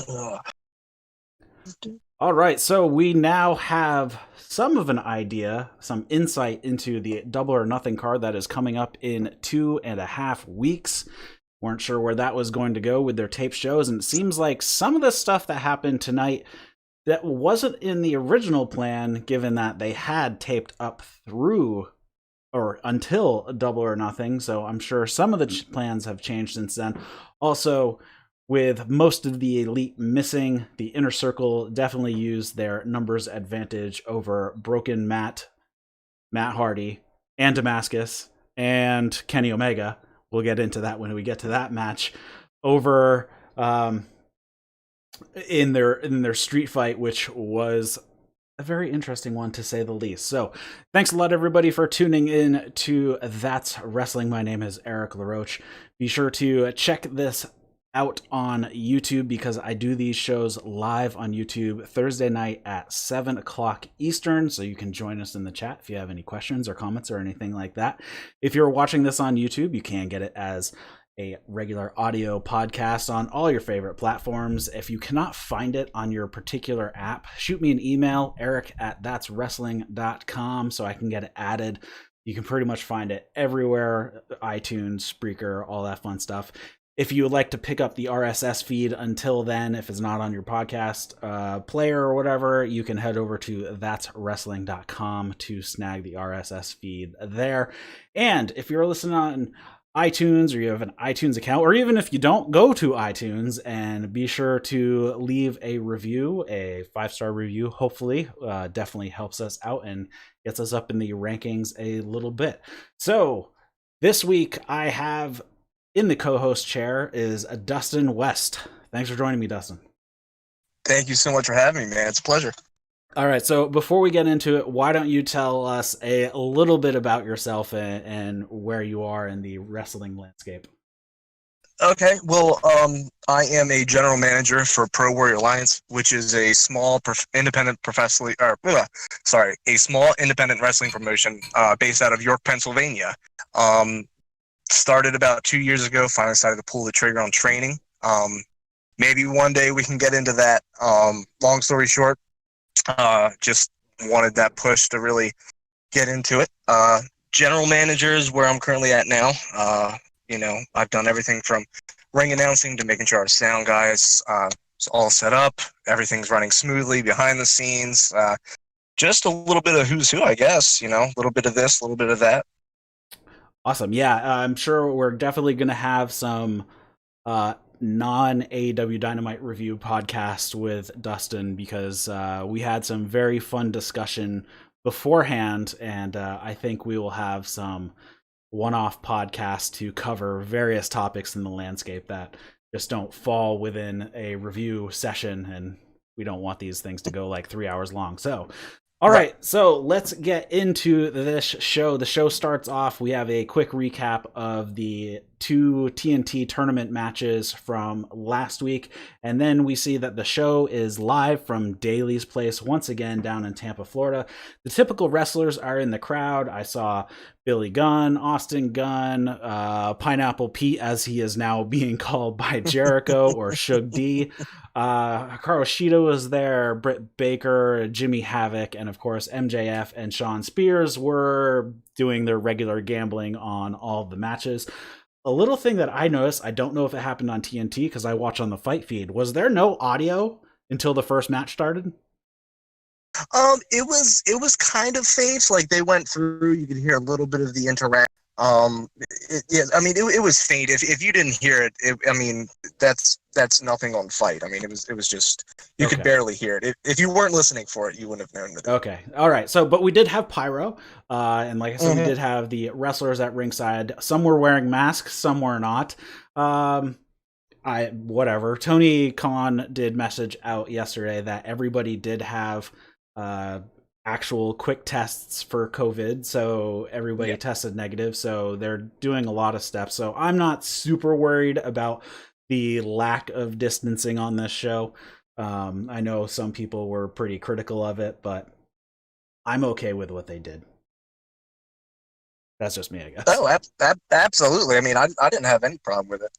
Ugh. All right, so we now have some of an idea, some insight into the Double or Nothing card that is coming up in 2.5 weeks. Weren't sure where that was going to go with their tape shows, and it seems like some of the stuff that happened tonight that wasn't in the original plan, given that they had taped up through or until Double or Nothing. So I'm sure some of the plans have changed since then. Also, with most of the elite missing, the inner circle definitely used their numbers advantage over Broken Matt Hardy, and Damascus, and Kenny Omega. We'll get into that when we get to that match. Over in their street fight, which was a very interesting one to say the least. So, thanks a lot, everybody, for tuning in to That's Wrestling. My name is Eric LaRoche. Be sure to check this out on YouTube because I do these shows live on YouTube Thursday night at 7 o'clock Eastern. So you can join us in the chat if you have any questions or comments or anything like that. If you're watching this on YouTube, you can get it as a regular audio podcast on all your favorite platforms. If you cannot find it on your particular app, shoot me an email, eric@thatswrestling.com, so I can get it added. You can pretty much find it everywhere, iTunes, Spreaker, all that fun stuff. If you would like to pick up the RSS feed until then, if it's not on your podcast player or whatever, you can head over to thatswrestling.com to snag the RSS feed there. And if you're listening on iTunes or you have an iTunes account, or even if you don't, go to iTunes and be sure to leave a review, a 5-star review, hopefully. Definitely helps us out and gets us up in the rankings a little bit. So this week I have in the co-host chair is Dustin West. Thanks for joining me, Dustin. Thank you so much for having me, man. It's a pleasure. All right, so before we get into it, why don't you tell us a little bit about yourself and where you are in the wrestling landscape? Okay, well, I am a general manager for Pro Warrior Alliance, which is a small independent a small independent wrestling promotion based out of York, Pennsylvania. Started about 2 years ago. Finally decided to pull the trigger on training. Maybe one day we can get into that. Long story short, just wanted that push to really get into it. General manager is where I'm currently at now. I've done everything from ring announcing to making sure our sound guys is all set up. Everything's running smoothly behind the scenes. Just a little bit of who's who, I guess. A little bit of this, a little bit of that. Awesome. Yeah, I'm sure we're definitely going to have some non AEW Dynamite review podcast with Dustin because we had some very fun discussion beforehand, and I think we will have some one-off podcasts to cover various topics in the landscape that just don't fall within a review session, and we don't want these things to go like 3 hours long. So all Right. right, so let's get into this show. The show starts off. We have a quick recap of the 2 TNT tournament matches from last week, and then we see that the show is live from Daly's Place once again down in Tampa, Florida. The typical wrestlers are in the crowd. I saw Billy Gunn, Austin Gunn, Pineapple Pete, as he is now being called by Jericho, or Shug D. Hikaru Shida was there, Britt Baker, Jimmy Havoc, and of course MJF and Sean Spears were doing their regular gambling on all of the matches. A little thing that I noticed, I don't know if it happened on TNT because I watch on the fight feed, was there no audio until the first match started? It was kind of faint. Like they went through, you could hear a little bit of the interaction. It was faint. If you didn't hear it, I mean, that's nothing on fight. I mean, it was just you could Okay. barely hear it. If you weren't listening for it, you wouldn't have known that. Okay. All right. So, but we did have pyro, and like I said, we Mm-hmm. did have the wrestlers at ringside. Some were wearing masks, some were not. I whatever. Tony Khan did message out yesterday that everybody did have uh actual quick tests for COVID, so everybody Yeah. tested negative. So they're doing a lot of steps. So I'm not super worried about the lack of distancing on this show. I know some people were pretty critical of it, but I'm okay with what they did. That's just me, I guess. Oh, absolutely. I mean, I didn't have any problem with it.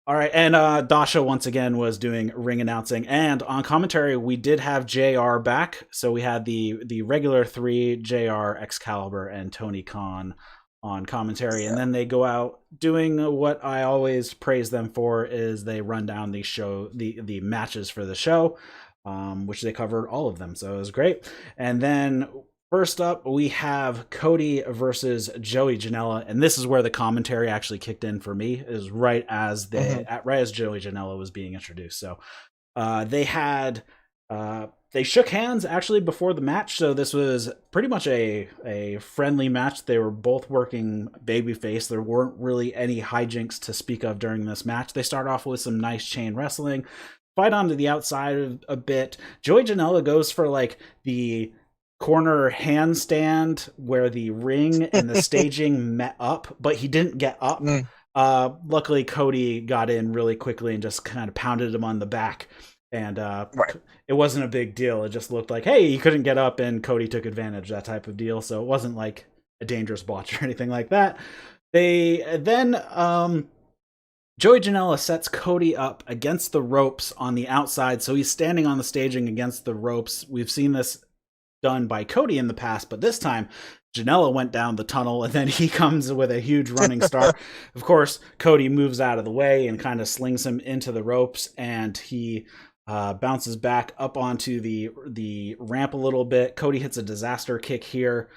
All right, and Dasha once again was doing ring announcing, and on commentary we did have JR back. So we had the regular three: JR, Excalibur, and Tony Khan on commentary, and then they go out doing what I always praise them for: is they run down the matches for the show, which they covered all of them, so it was great. And then first up, we have Cody versus Joey Janela, and this is where the commentary actually kicked in for me. Is right as Joey Janela was being introduced. So they shook hands actually before the match. So this was pretty much a friendly match. They were both working babyface. There weren't really any hijinks to speak of during this match. They start off with some nice chain wrestling, fight onto the outside a bit. Joey Janela goes for like the corner handstand where the ring and the staging met up, but he didn't get up. Luckily Cody got in really quickly and just kind of pounded him on the back, and it wasn't a big deal. It just looked like, hey, he couldn't get up and Cody took advantage, that type of deal. So it wasn't like a dangerous botch or anything like that. They then Joey Janela sets Cody up against the ropes on the outside, so he's standing on the staging against the ropes. We've seen this done by Cody in the past, but this time Janela went down the tunnel and then he comes with a huge running start. Of course, Cody moves out of the way and kind of slings him into the ropes, and he bounces back up onto the ramp a little bit. Cody hits a disaster kick here.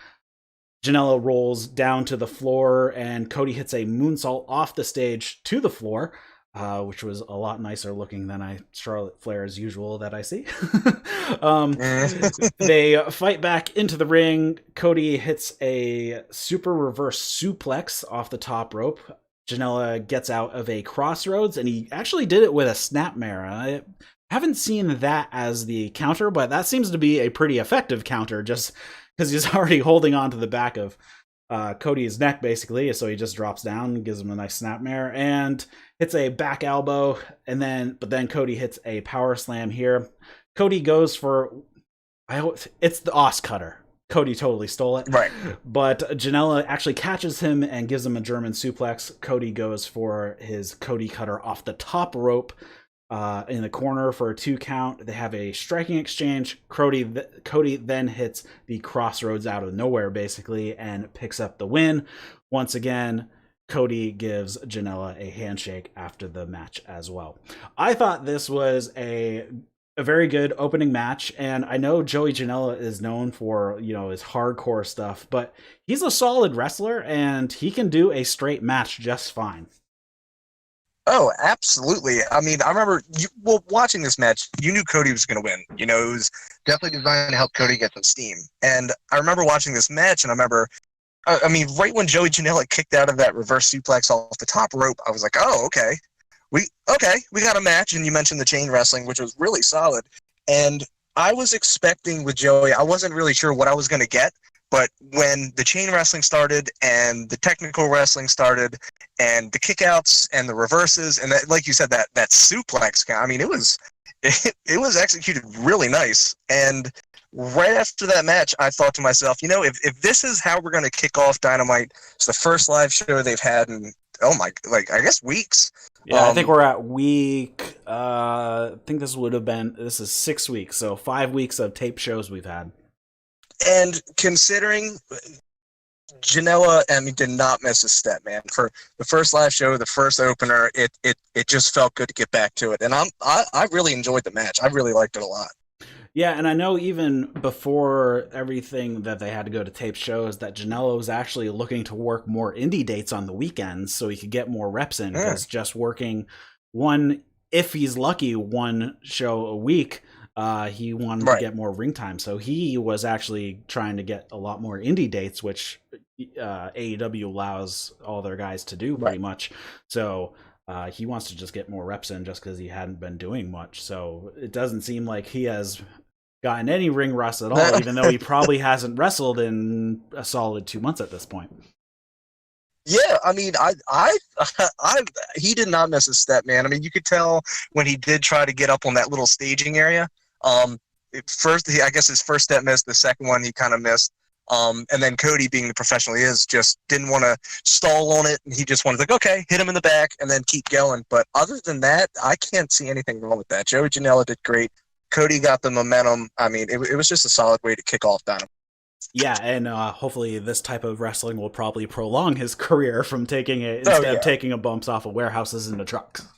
Janela rolls down to the floor, and Cody hits a moonsault off the stage to the floor, which was a lot nicer looking than Charlotte Flair as usual that I see. They fight back into the ring. Cody hits a super reverse suplex off the top rope. Janela gets out of a crossroads, and he actually did it with a snapmare. I haven't seen that as the counter, but that seems to be a pretty effective counter, just because he's already holding on to the back of Cody's neck, basically. So he just drops down, gives him a nice snapmare, and hits a back elbow, but then Cody hits a power slam here. Cody goes for, it's the Os Cutter. Cody totally stole it. Right. But Janela actually catches him and gives him a German suplex. Cody goes for his Cody Cutter off the top rope in the corner for a 2 count. They have a striking exchange. Cody then hits the crossroads out of nowhere, basically, and picks up the win. Once again, Cody gives Janela a handshake after the match as well. I thought this was a very good opening match, and I know Joey Janela is known for, his hardcore stuff, but he's a solid wrestler, and he can do a straight match just fine. Oh, absolutely. I mean, I remember watching this match, you knew Cody was going to win. It was definitely designed to help Cody get some steam. And I remember watching this match, and I remember, right when Joey Janela kicked out of that reverse suplex off the top rope, I was like, oh, okay. We got a match, and you mentioned the chain wrestling, which was really solid. And I was expecting with Joey, I wasn't really sure what I was going to get, but when the chain wrestling started and the technical wrestling started and the kickouts and the reverses and that, like you said, that suplex, I mean, it was executed really nice. And right after that match, I thought to myself, if this is how we're going to kick off Dynamite, it's the first live show they've had in, I guess weeks. Yeah, I think we're at week, I think this is 6 weeks, so 5 weeks of tape shows we've had. And considering Janela, did not miss a step, man. For the first live show, the first opener, it just felt good to get back to it. And I really enjoyed the match. I really liked it a lot. Yeah, and I know even before everything that they had to go to tape shows, that Janela was actually looking to work more indie dates on the weekends so he could get more reps in, because just working if he's lucky, one show a week, he wanted to get more ring time. So he was actually trying to get a lot more indie dates, which AEW allows all their guys to do pretty much. So he wants to just get more reps in just because he hadn't been doing much. So it doesn't seem like he has gotten any ring rust at all, even though he probably hasn't wrestled in a solid 2 months at this point. Yeah, I mean, he did not miss a step, man. I mean, you could tell when he did try to get up on that little staging area. First, I guess his first step missed. The second one, he kind of missed. And then Cody, being the professional he is, just didn't want to stall on it. And he just wanted to, like, okay, hit him in the back and then keep going. But other than that, I can't see anything wrong with that. Joey Janela did great. Cody got the momentum. I mean, it was just a solid way to kick off Dynamite. Yeah, and hopefully this type of wrestling will probably prolong his career from taking it instead of taking a bumps off of warehouses into trucks.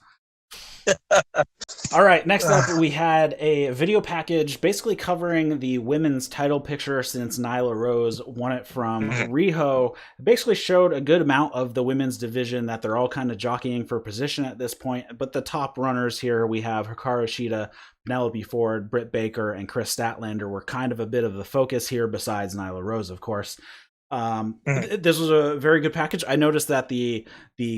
All right, next up we had a video package basically covering the women's title picture since Nyla Rose won it from Riho. It basically showed a good amount of the women's division that they're all kind of jockeying for position at this point, but the top runners here we have Hikaru Shida, Penelope Ford, Britt Baker, and Chris Statlander were kind of a bit of the focus here besides Nyla Rose, of course. This was a very good package. I noticed that the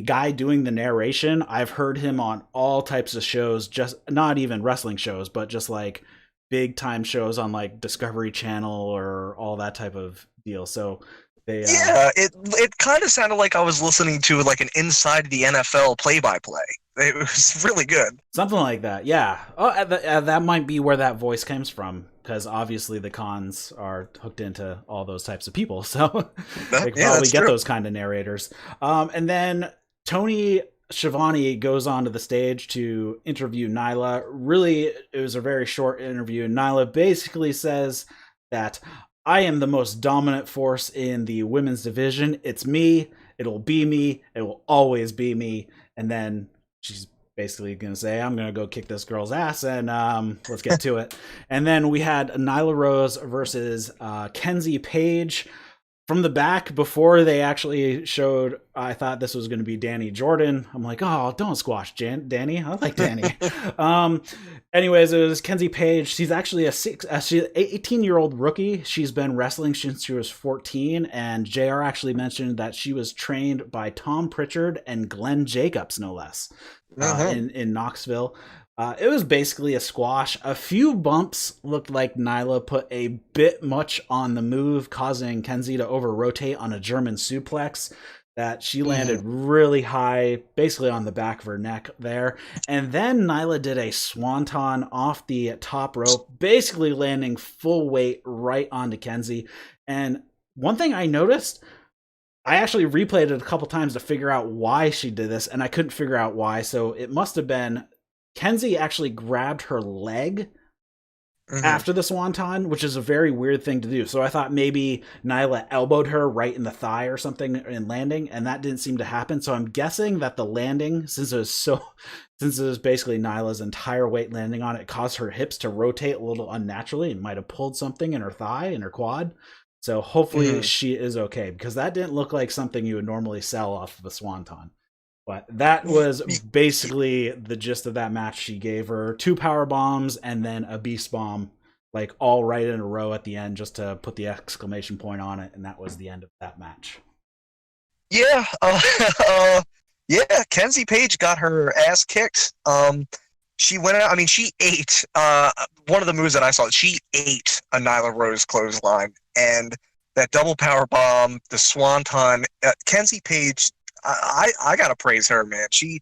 guy doing the narration, I've heard him on all types of shows, just not even wrestling shows, but just like big time shows on like Discovery Channel or all that type of deal. So they it kind of sounded like I was listening to like an inside the NFL play-by-play. It was really good. Something like that, yeah. Oh, that might be where that voice comes from, because obviously the cons are hooked into all those types of people, so they could probably get those kind of narrators. And then Tony Schiavone goes onto the stage to interview Nyla. Really, it was a very short interview. Nyla basically says that I am the most dominant force in the women's division. It's me. It'll be me. It will always be me. And then she's basically going to say, I'm going to go kick this girl's ass, and let's get to it. And then we had Nyla Rose versus Kenzie Paige. From the back, before they actually showed, I thought this was going to be Danny Jordan. I'm like, oh, don't squash Danny. I like Danny. Anyways, it was Kenzie Paige. She's actually she's an 18-year-old rookie. She's been wrestling since she was 14, and JR actually mentioned that she was trained by Tom Pritchard and Glenn Jacobs, no less, in Knoxville. It was basically a squash. A few bumps looked like Nyla put a bit much on the move, causing Kenzie to over-rotate on a German suplex that she landed really high, basically on the back of her neck there. And then Nyla did a swanton off the top rope, basically landing full weight right onto Kenzie. And one thing I noticed, I actually replayed it a couple times to figure out why she did this, and I couldn't figure out why. So it must have been Kenzie actually grabbed her leg after the swanton, which is a very weird thing to do. So I thought maybe Nyla elbowed her right in the thigh or something in landing, and that didn't seem to happen. So I'm guessing that the landing, since it was basically Nyla's entire weight landing on it, caused her hips to rotate a little unnaturally and might have pulled something in her thigh, in her quad. So hopefully she is okay, because that didn't look like something you would normally sell off of a swanton. But that was basically the gist of that match. She gave her 2 power bombs and then a beast bomb, like all right in a row at the end, just to put the exclamation point on it. And that was the end of that match. Yeah. Kenzie Paige got her ass kicked. She went out. I mean, she ate one of the moves that I saw. She ate a Nyla Rose clothesline, and that double power bomb, the swanton. Kenzie Paige, I gotta praise her, man. She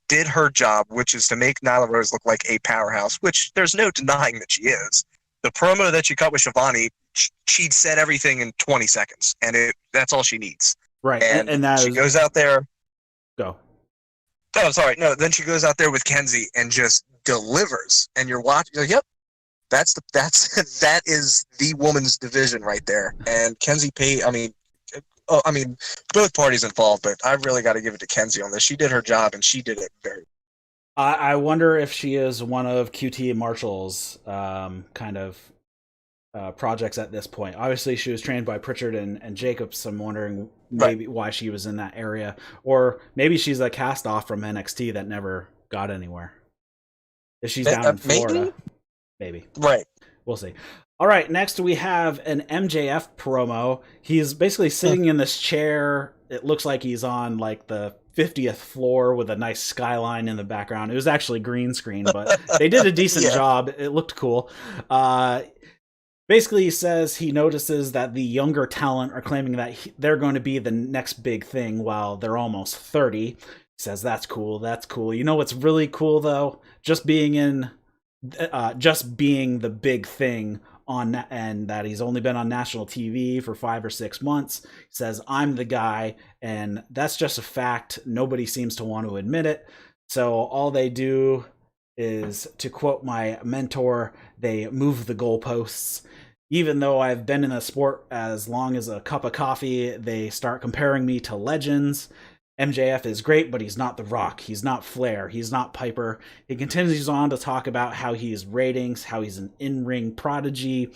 did her job, which is to make Nyla Rose look like a powerhouse, which there's no denying that she is. The promo that she cut with Schiavone, she'd said everything in 20 seconds, and that's all she needs. Right, and that she goes out there. Go. Oh, sorry. No, then she goes out there with Kenzie and just delivers, and you're watching. You're like, yep, that is the woman's division right there. And Kenzie Paige, I mean, both parties involved, but I really got to give it to Kenzie on this. She did her job, and she did it very well. I wonder if she is one of QT Marshall's kind of projects at this point. Obviously, she was trained by Pritchard and Jacobs. I'm wondering maybe why she was in that area. Or maybe she's a cast-off from NXT that never got anywhere. If she's down in Florida. Maybe. Right. We'll see. All right, next we have an MJF promo. He's basically sitting in this chair. It looks like he's on like the 50th floor with a nice skyline in the background. It was actually green screen, but they did a decent job. It looked cool. Basically, he says he notices that the younger talent are claiming that they're going to be the next big thing while they're almost 30. He says, that's cool, that's cool. You know what's really cool, though? Just being the big thing and that he's only been on national TV for 5 or 6 months. He says, I'm the guy, and that's just a fact. Nobody seems to want to admit it. So all they do is, to quote my mentor, they move the goalposts. Even though I've been in the sport as long as a cup of coffee, they start comparing me to legends. MJF is great, but he's not The Rock. He's not Flair. He's not Piper. He continues on to talk about how he's ratings, how he's an in-ring prodigy,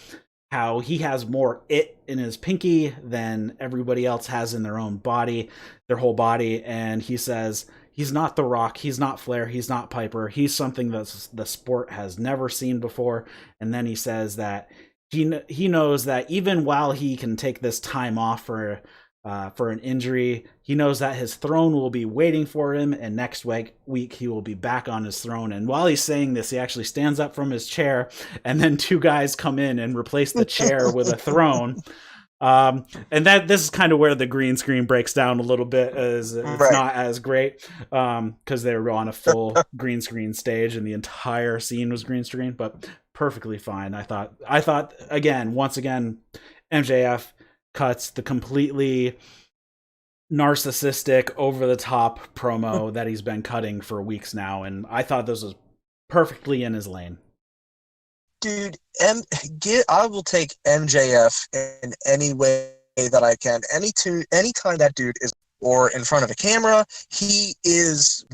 how he has more it in his pinky than everybody else has in their own body, their whole body. And he says he's not The Rock. He's not Flair. He's not Piper. He's something that the sport has never seen before. And then he says that he knows that even while he can take this time off for an injury, he knows that his throne will be waiting for him, and next week he will be back on his throne. And while he's saying this, he actually stands up from his chair, and then 2 guys come in and replace the chair with a throne. And this is kind of where the green screen breaks down a little bit, as it's right. Not as great because they were on a full green screen stage and the entire scene was green screen, but perfectly fine. I thought again, once again, MJF cuts the completely narcissistic, over the top promo that he's been cutting for weeks now, and I thought this was perfectly in his lane. Dude, I will take MJF in any way that I can. Anytime that dude is or in front of a camera, he's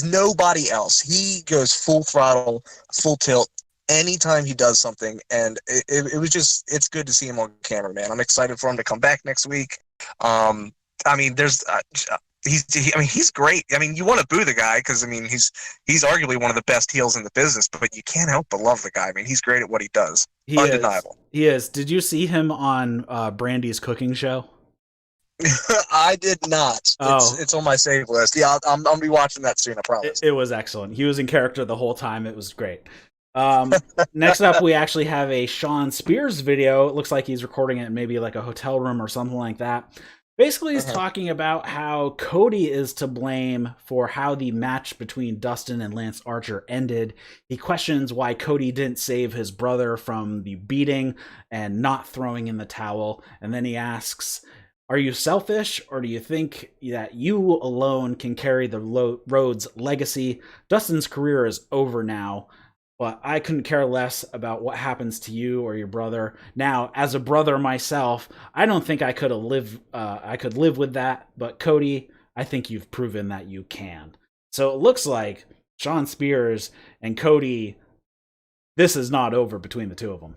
nobody else. He goes full throttle, full tilt anytime he does something, and it's good to see him on camera, man. I'm excited for him to come back next week. He's great. I mean, you want to boo the guy because he's arguably one of the best heels in the business, but you can't help but love the guy. I mean, he's great at what he does. Undeniable. He is. Did you see him on Brandi's cooking show? I did not. It's on my save list. Yeah, I'm gonna be watching that soon, I promise. It was excellent. He was in character the whole time. It was great. Next up, we actually have a Shawn Spears video. It looks like he's recording it in maybe like a hotel room or something like that. Basically, he's talking about how Cody is to blame for how the match between Dustin and Lance Archer ended. He questions why Cody didn't save his brother from the beating and not throwing in the towel. And then he asks, are you selfish, or do you think that you alone can carry the Rhodes legacy? Dustin's career is over now, but I couldn't care less about what happens to you or your brother. Now, as a brother myself, I don't think I could live with that. But Cody, I think you've proven that you can. So it looks like Shawn Spears and Cody, this is not over between the two of them.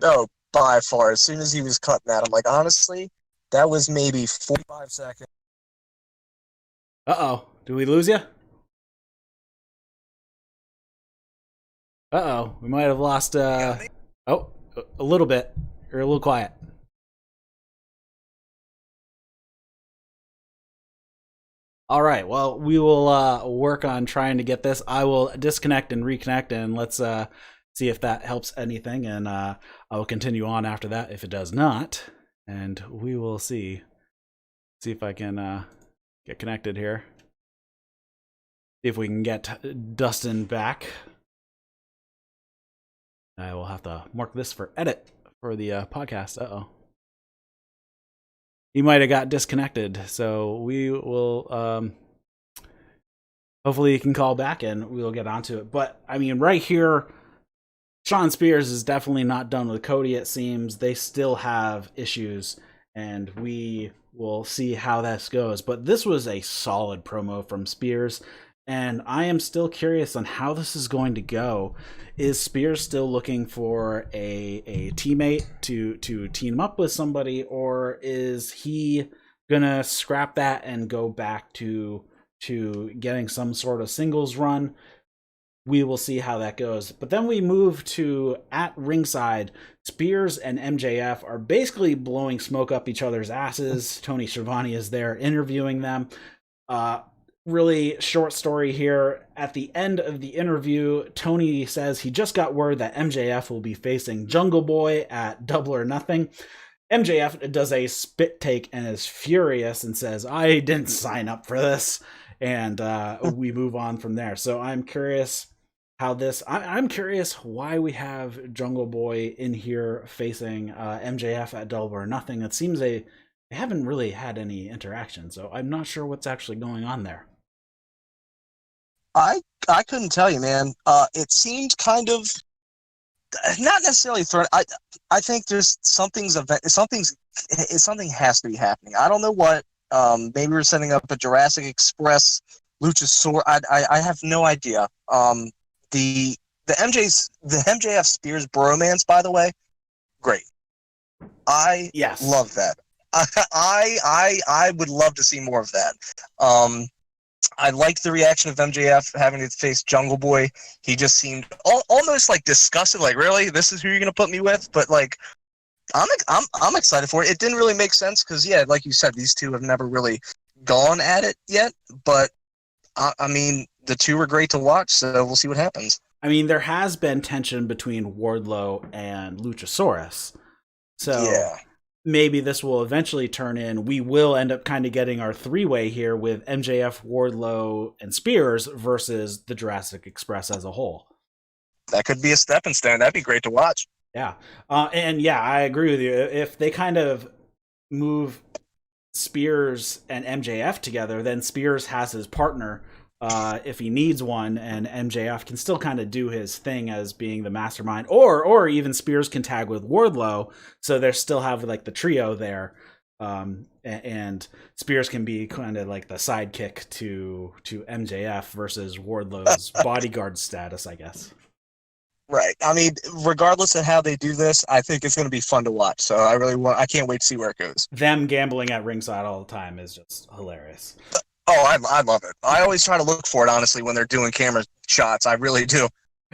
Oh, by far. As soon as he was cutting that, I'm like, honestly, that was maybe 45 seconds. Uh-oh. Did we lose you? Uh-oh. We might have lost... a little bit. You're a little quiet. All right. Well, we will work on trying to get this. I will disconnect and reconnect, and let's see if that helps anything. And I will continue on after that if it does not. And we will see if I can get connected here. See if we can get Dustin back. I will have to mark this for edit for the podcast. Uh-oh. He might have got disconnected, so we will hopefully he can call back and we'll get onto it. But I mean, right here, Shawn Spears is definitely not done with Cody, it seems. They still have issues, and we will see how this goes. But this was a solid promo from Spears, and I am still curious on how this is going to go. Is Spears still looking for a teammate to team up with somebody, or is he gonna scrap that and go back to getting some sort of singles run? We will see how that goes. But then we move to at ringside. Spears and MJF are basically blowing smoke up each other's asses. Tony Schiavone is there interviewing them. Really short story here. At the end of the interview, Tony says he just got word that MJF will be facing Jungle Boy at Double or Nothing. MJF does a spit take and is furious and says, I didn't sign up for this. And we move on from there. So I'm curious how this. I'm curious why we have Jungle Boy in here facing MJF at Double or Nothing. It seems they haven't really had any interaction, so I'm not sure what's actually going on there. I couldn't tell you, man. It seemed kind of not necessarily threat. I think there's something has to be happening. I don't know what. Maybe we're setting up a Jurassic Express Luchasaurus. I have no idea. The MJF Spears bromance, by the way, great. I love that. I would love to see more of that. I liked the reaction of MJF having to face Jungle Boy. He just seemed almost like disgusted, like, really, this is who you're gonna put me with? But like, I'm excited for it. It didn't really make sense because, yeah, like you said, these two have never really gone at it yet. But I mean, the two were great to watch, so we'll see what happens. I mean, there has been tension between Wardlow and Luchasaurus, so yeah. Maybe this will eventually turn in. We will end up kind of getting our three-way here with MJF, Wardlow, and Spears versus the Jurassic Express as a whole. That could be a stepping stone. That'd be great to watch. Yeah. And yeah, I agree with you. If they kind of move Spears and MJF together, then Spears has his partner if he needs one, and MJF can still kind of do his thing as being the mastermind, or even Spears can tag with Wardlow, so they still have like the trio there, and Spears can be kind of like the sidekick to MJF versus Wardlow's bodyguard status, I guess. Right. I mean, regardless of how they do this, I think it's going to be fun to watch. So I can't wait to see where it goes. Them gambling at ringside all the time is just hilarious. Oh, I love it. I always try to look for it, honestly, when they're doing camera shots. I really do.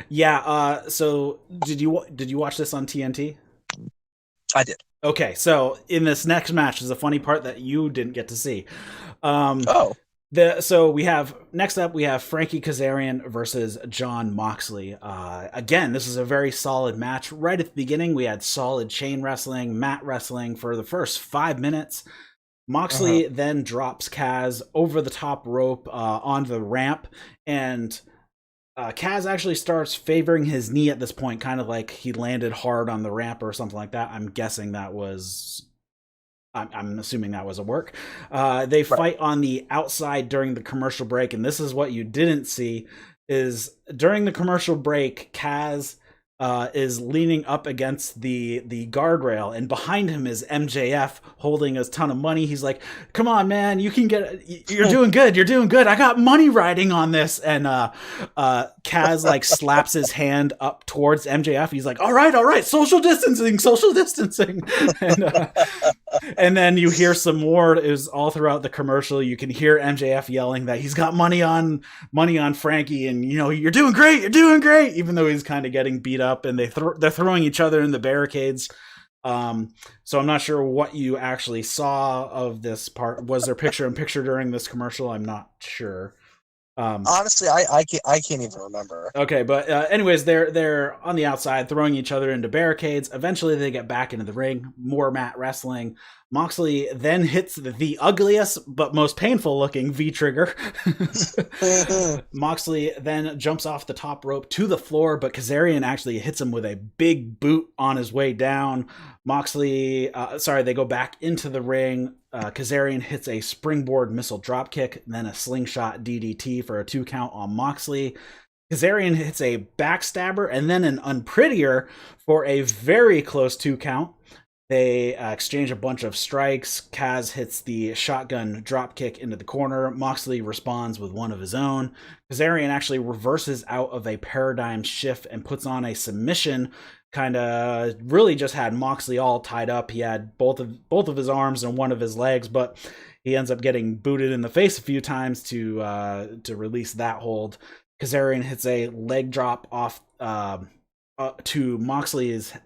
Yeah. So did you watch this on TNT? I did. Okay. So in this next match is a funny part that you didn't get to see. So next up we have Frankie Kazarian versus Jon Moxley. Again, this is a very solid match. Right at the beginning, we had solid chain wrestling, mat wrestling for the first 5 minutes. Moxley then drops Kaz over the top rope onto the ramp, and Kaz actually starts favoring his knee at this point, kind of like he landed hard on the ramp or something like that. I'm assuming that was a work. They fight on the outside during the commercial break, and this is what you didn't see, is during the commercial break, Kaz is leaning up against the guardrail, and behind him is MJF holding a ton of money. He's like, "Come on, man, you can get. You're doing good. You're doing good. I got money riding on this." And Kaz like slaps his hand up towards MJF. He's like, "All right, social distancing." And then you hear some more. It was all throughout the commercial. You can hear MJF yelling that he's got money on Frankie, and you're doing great, even though he's kind of getting beat up, and they're throwing each other in the barricades. So I'm not sure what you actually saw of this part. Was there picture-in-picture during this commercial? I'm not sure. Honestly, I can't even remember. Okay, but anyways, they're on the outside throwing each other into barricades. Eventually, they get back into the ring. More mat wrestling. Moxley then hits the ugliest but most painful looking V-trigger. Moxley then jumps off the top rope to the floor, but Kazarian actually hits him with a big boot on his way down. They go back into the ring. Kazarian hits a springboard missile dropkick, then a slingshot DDT for a 2 count on Moxley. Kazarian hits a backstabber and then an unprettier for a very close 2 count. They exchange a bunch of strikes. Kaz hits the shotgun dropkick into the corner. Moxley responds with one of his own. Kazarian actually reverses out of a paradigm shift and puts on a submission. Kind of really just had Moxley all tied up. He had both of his arms and one of his legs, but he ends up getting booted in the face a few times to release that hold. Kazarian hits a leg drop off to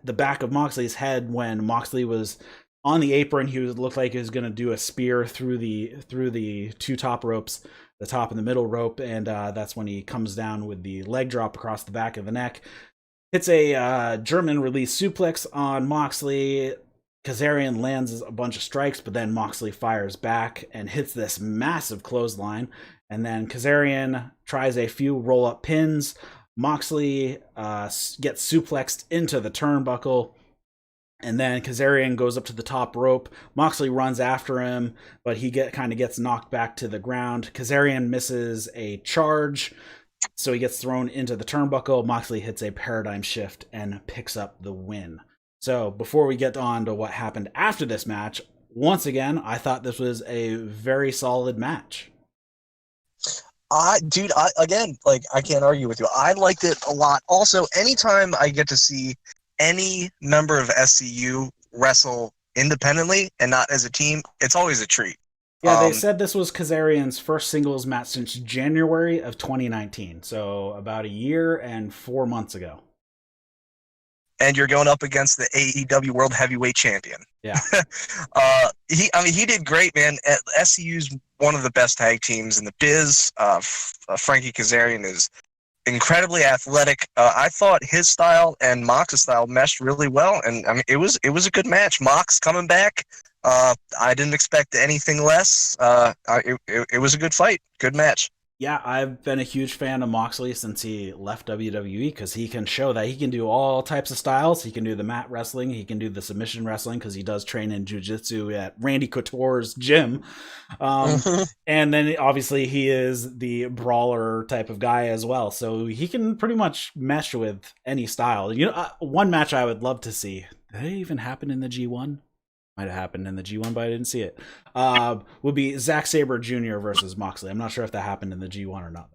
the back of Moxley's head when Moxley was on the apron. He looked like he was going to do a spear through the 2 top ropes, the top and the middle rope, and that's when he comes down with the leg drop across the back of the neck. Hits a German release suplex on Moxley. Kazarian lands a bunch of strikes, but then Moxley fires back and hits this massive clothesline. And then Kazarian tries a few roll-up pins Moxley gets suplexed into the turnbuckle. And then Kazarian goes up to the top rope. Moxley runs after him, but he kind of gets knocked back to the ground. Kazarian misses a charge, so he gets thrown into the turnbuckle. Moxley hits a paradigm shift and picks up the win. So before we get on to what happened after this match, once again, I thought this was a very solid match. Dude, I can't argue with you. I liked it a lot. Also, anytime I get to see any member of SCU wrestle independently and not as a team, it's always a treat. Yeah, they said this was Kazarian's first singles match since January of 2019, so about a year and 4 months ago. And you're going up against the AEW World Heavyweight Champion. Yeah. He did great, man. SCU's one of the best tag teams in the biz. Frankie Kazarian is incredibly athletic. I thought his style and Mox's style meshed really well, and I mean it was a good match. Mox coming back. I didn't expect anything less. It was a good fight, good match. Yeah, I've been a huge fan of Moxley since he left WWE because he can show that he can do all types of styles. He can do the mat wrestling. He can do the submission wrestling because he does train in jiu-jitsu at Randy Couture's gym. And then obviously he is the brawler type of guy as well. So he can pretty much mesh with any style. You know, one match I would love to see. Did it even happen in the G1? Might have happened in the G1, but I didn't see it. Would be Zack Sabre Jr. versus Moxley. I'm not sure if that happened in the G1 or not.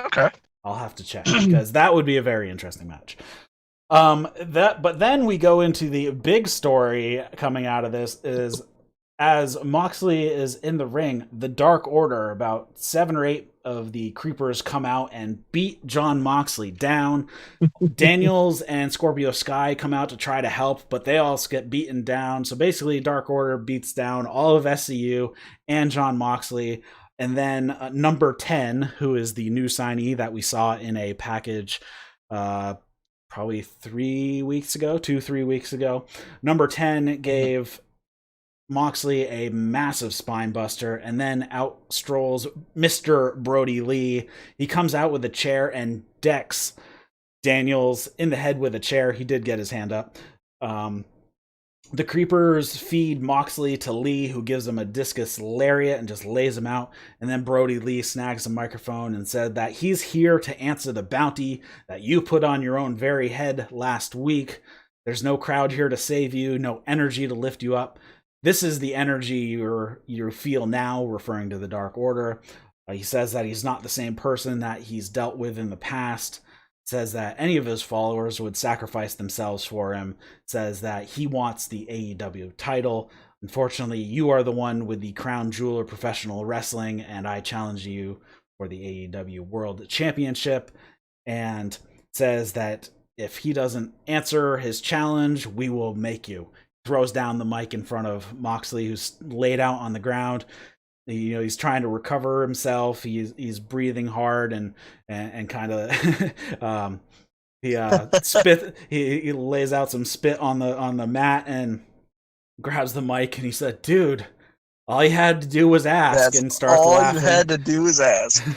Okay. I'll have to check because that would be a very interesting match. But then we go into the big story coming out of this is as Moxley is in the ring, the Dark Order, about 7 or 8 of the Creepers come out and beat Jon Moxley down. Daniels and Scorpio Sky come out to try to help, but they also get beaten down. So basically, Dark Order beats down all of SCU and Jon Moxley. And then number 10, who is the new signee that we saw in a package probably 3 weeks ago, 2-3 weeks ago. Number 10 gave Moxley a massive spine buster, and then out strolls Mr. Brody Lee. He comes out with a chair and decks Daniels in the head with a chair. He did get his hand up. The Creepers feed Moxley to Lee, who gives him a discus lariat and just lays him out. And then Brody Lee snags a microphone and said that he's here to answer the bounty that you put on your own very head last week. There's no crowd here to save you, no energy to lift you up. This is the energy you feel now, referring to the Dark Order. He says that he's not the same person that he's dealt with in the past. Says that any of his followers would sacrifice themselves for him. Says that he wants the AEW title. Unfortunately, you are the one with the crown jewel of professional wrestling, and I challenge you for the AEW World Championship. And says that if he doesn't answer his challenge, we will make you. Throws down the mic in front of Moxley, who's laid out on the ground. He's trying to recover himself. He's breathing hard and kind of he lays out some spit on the mat and grabs the mic and he said, "Dude, all you had to do was ask." And starts laughing. All you had to do was ask.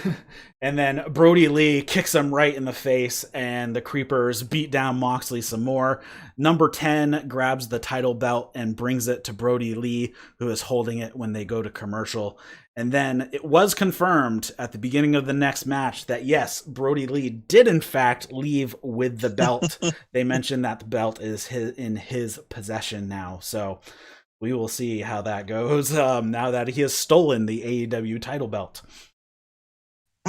And then Brody Lee kicks him right in the face, and the Creepers beat down Moxley some more. Number 10 grabs the title belt and brings it to Brody Lee, who is holding it when they go to commercial. And then it was confirmed at the beginning of the next match that, yes, Brody Lee did in fact leave with the belt. They mentioned that the belt is in his possession now. So we will see how that goes now that he has stolen the AEW title belt.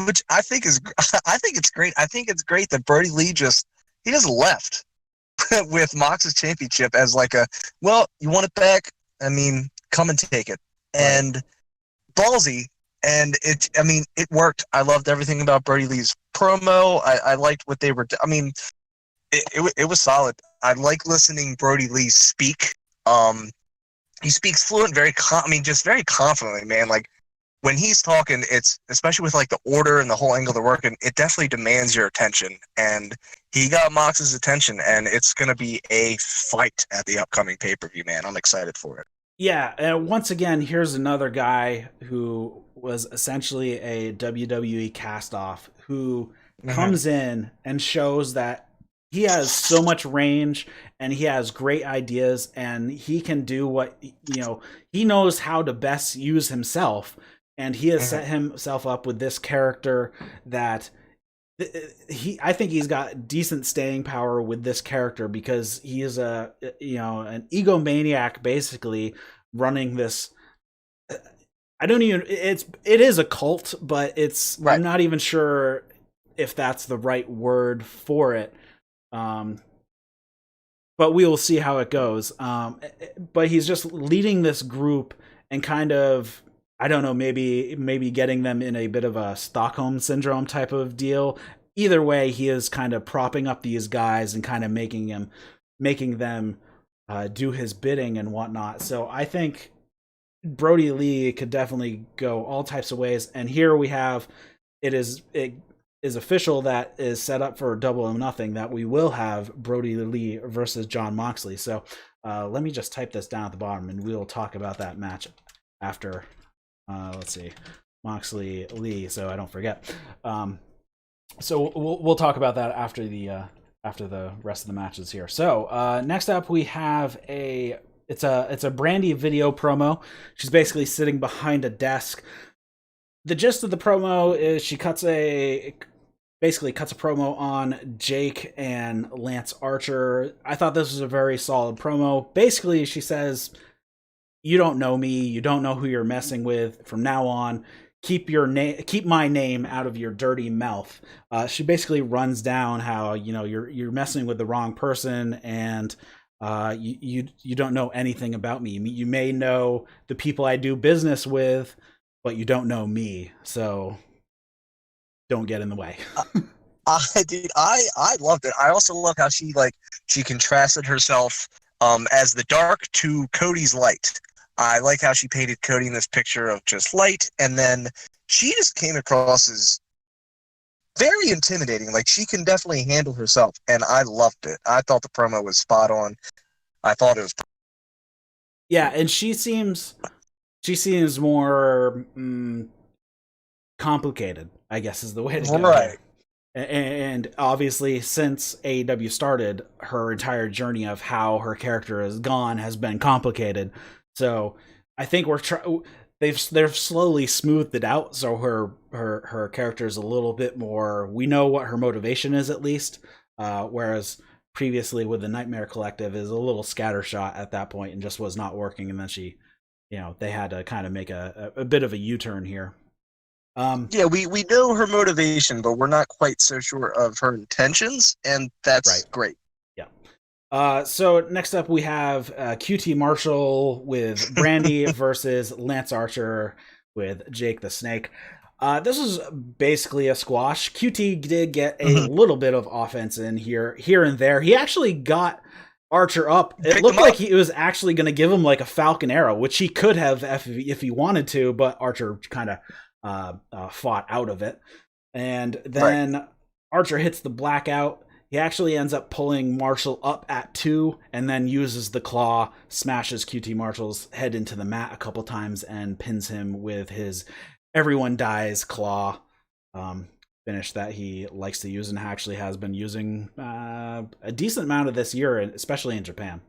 Which I think it's great. I think it's great that Brody Lee just left with Mox's championship as like you want it back? I mean, come and take it. And ballsy. And it worked. I loved everything about Brody Lee's promo. I liked what they were. I mean, it was solid. I like listening Brody Lee speak. He speaks fluent, just very confidently, man. Like, when he's talking, it's especially with like the order and the whole angle they're working, it definitely demands your attention. And he got Mox's attention, and it's going to be a fight at the upcoming pay-per-view, man. I'm excited for it. Yeah, and once again, here's another guy who was essentially a WWE cast-off who comes in and shows that he has so much range and he has great ideas and he can do what, he knows how to best use himself. And he has set himself up with this character that I think he's got decent staying power with this character because he is an egomaniac basically running this. It is a cult, but right. I'm not even sure if that's the right word for it. But we will see how it goes. But he's just leading this group and kind of, I don't know, maybe getting them in a bit of a Stockholm syndrome type of deal. Either way, he is kind of propping up these guys and kind of making them do his bidding and whatnot. So I think Brodie Lee could definitely go all types of ways. And here we have it is official that is set up for Double or Nothing that we will have Brodie Lee versus Jon Moxley. So let me just type this down at the bottom and we'll talk about that match after. Let's see, Moxley Lee, so I don't forget. So we'll talk about that after the rest of the matches here. So next up we have it's a Brandi video promo. She's basically sitting behind a desk. The gist of the promo is she basically cuts a promo on Jake and Lance Archer. I thought this was a very solid promo. Basically, she says, "You don't know me. You don't know who you're messing with. From now on, keep my name out of your dirty mouth." She basically runs down how you're messing with the wrong person and you don't know anything about me. You may know the people I do business with, but you don't know me. So don't get in the way. I loved it. I also love how she contrasted herself as the dark to Cody's light. I like how she painted Cody in this picture of just light, and then she just came across as very intimidating. Like, she can definitely handle herself, and I loved it. I thought the promo was spot on. I thought it was. Yeah, and she seems more complicated, I guess is the way to go. Right. And obviously, since AEW started, her entire journey of how her character has gone has been complicated. So I think they've slowly smoothed it out. So her character is a little bit more. We know what her motivation is at least, whereas previously with the Nightmare Collective is a little scattershot at that point and just was not working. And then they had to kind of make a bit of a U-turn here. Yeah, we know her motivation, but we're not quite so sure of her intentions, and that's great. Yeah. So next up we have QT Marshall with Brandi versus Lance Archer with Jake the Snake. This is basically a squash. QT did get a little bit of offense in here and there. He actually got Archer up. It looked like he was actually going to give him like a Falcon Arrow, which he could have if he wanted to, but Archer kind of fought out of it. And then Archer hits the blackout. He actually ends up pulling Marshall up at 2 and then uses the claw, smashes QT Marshall's head into the mat a couple times and pins him with his everyone dies claw finish that he likes to use and actually has been using a decent amount of this year, especially in Japan.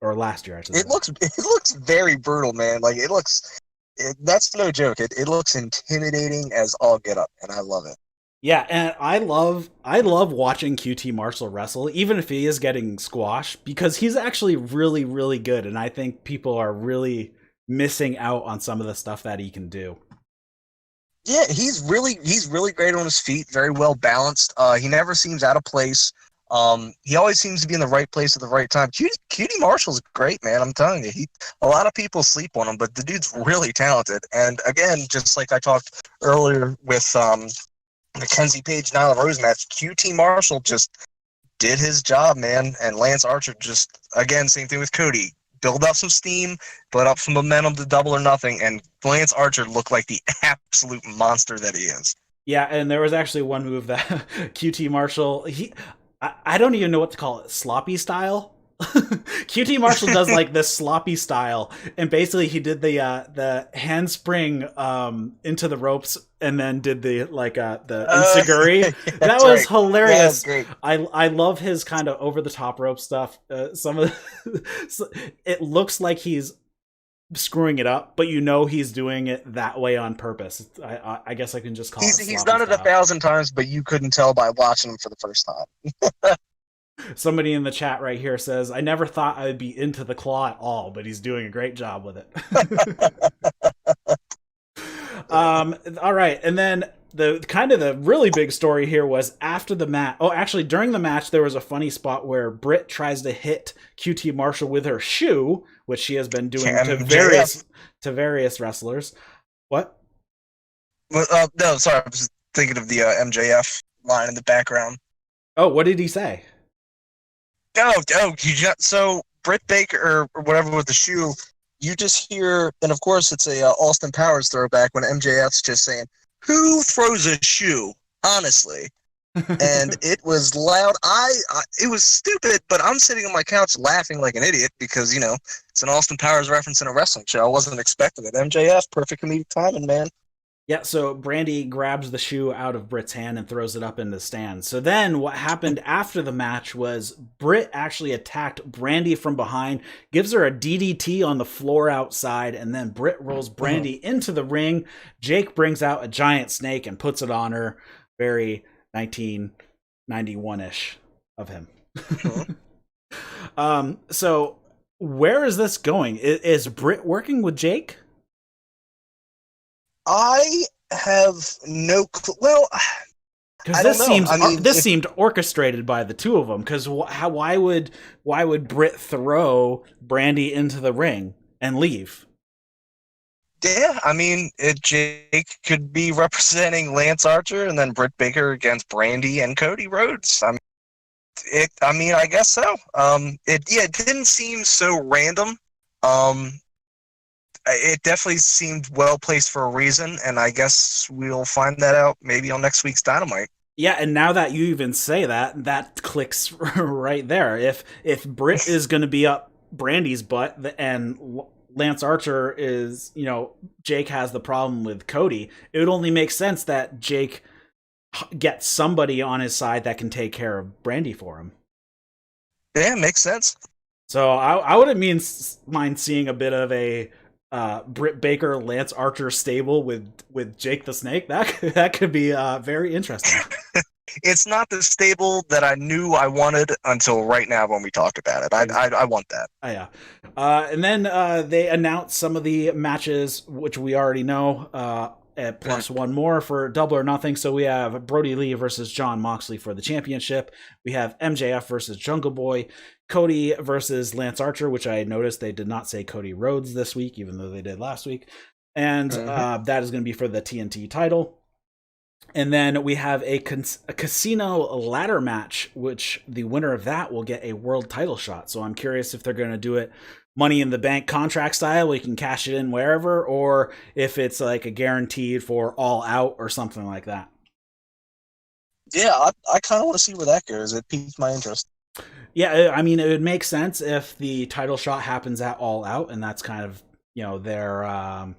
Or last year, actually. It looks very brutal, man. Like, that's no joke. It looks intimidating as all get up, and I love it. Yeah, and I love watching QT Marshall wrestle, even if he is getting squashed, because he's actually really, really good, and I think people are really missing out on some of the stuff that he can do. Yeah, he's really great on his feet, very well balanced. He never seems out of place. He always seems to be in the right place at the right time. QT Marshall's great, man. I'm telling you, a lot of people sleep on him, but the dude's really talented. And again, just like I talked earlier with the Kenzie Paige Nyla Rhodes match, QT Marshall just did his job, man. And Lance Archer just, again, same thing with Cody. Build up some steam, build up some momentum to Double or Nothing, and Lance Archer looked like the absolute monster that he is. Yeah, and there was actually one move that QT Marshall, I don't even know what to call it, sloppy style. QT Marshall does like this sloppy style, and basically he did the handspring into the ropes, and then did the enziguri. That was right. hilarious. Yeah, that's great. I love his kind of over the top rope stuff. Some of it looks like he's screwing it up, but he's doing it that way on purpose. I guess I can just call it. He's done it 1,000 times, but you couldn't tell by watching him for the first time. Somebody in the chat right here says, "I never thought I would be into the claw at all, but he's doing a great job with it." All right, and then the really big story here was after the match. Oh, actually, during the match, there was a funny spot where Britt tries to hit QT Marshall with her shoe, which she has been doing to various wrestlers. What? Well, no, sorry, I was thinking of the MJF line in the background. Oh, what did he say? So Britt Baker or whatever with the shoe, you just hear, and of course it's a Austin Powers throwback when MJF's just saying, "Who throws a shoe?" Honestly, and it was loud. It was stupid, but I'm sitting on my couch laughing like an idiot because it's an Austin Powers reference in a wrestling show. I wasn't expecting it. MJF, perfect comedic timing, man. Yeah, so Brandi grabs the shoe out of Britt's hand and throws it up in the stand. So then what happened after the match was Britt actually attacked Brandi from behind, gives her a DDT on the floor outside, and then Britt rolls Brandi into the ring. Jake brings out a giant snake and puts it on her. Very 1991-ish of him. So where is this going? Is Britt working with Jake? I have no clue. Well, because this seemed orchestrated by the two of them. Because why would Britt throw Brandi into the ring and leave? Yeah, Jake could be representing Lance Archer, and then Britt Baker against Brandi and Cody Rhodes. I guess so. It didn't seem so random. It definitely seemed well placed for a reason, and I guess we'll find that out maybe on next week's Dynamite. Yeah, and now that you even say that clicks right there. If Britt is going to be up Brandi's butt, and Lance Archer is, Jake has the problem with Cody, it would only make sense that Jake gets somebody on his side that can take care of Brandi for him. Yeah, makes sense. So I wouldn't mind seeing a bit of a Britt Baker, Lance Archer stable with Jake the Snake. That could be very interesting. It's not the stable that I knew I wanted until right now when we talked about it. I want that. Oh, yeah. And then they announced some of the matches, which we already know, plus one more for Double or Nothing. So we have Brody Lee versus Jon Moxley for the championship. We have MJF versus Jungle Boy. Cody versus Lance Archer, which I noticed they did not say Cody Rhodes this week, even though they did last week. And that is going to be for the TNT title. And then we have a casino ladder match, which the winner of that will get a world title shot. So I'm curious if they're going to do it Money in the Bank contract style, where you can cash it in wherever, or if it's like a guaranteed for All Out or something like that. Yeah, I kind of want to see where that goes. It piqued my interest. Yeah, it would make sense if the title shot happens at All Out, and that's kind of, their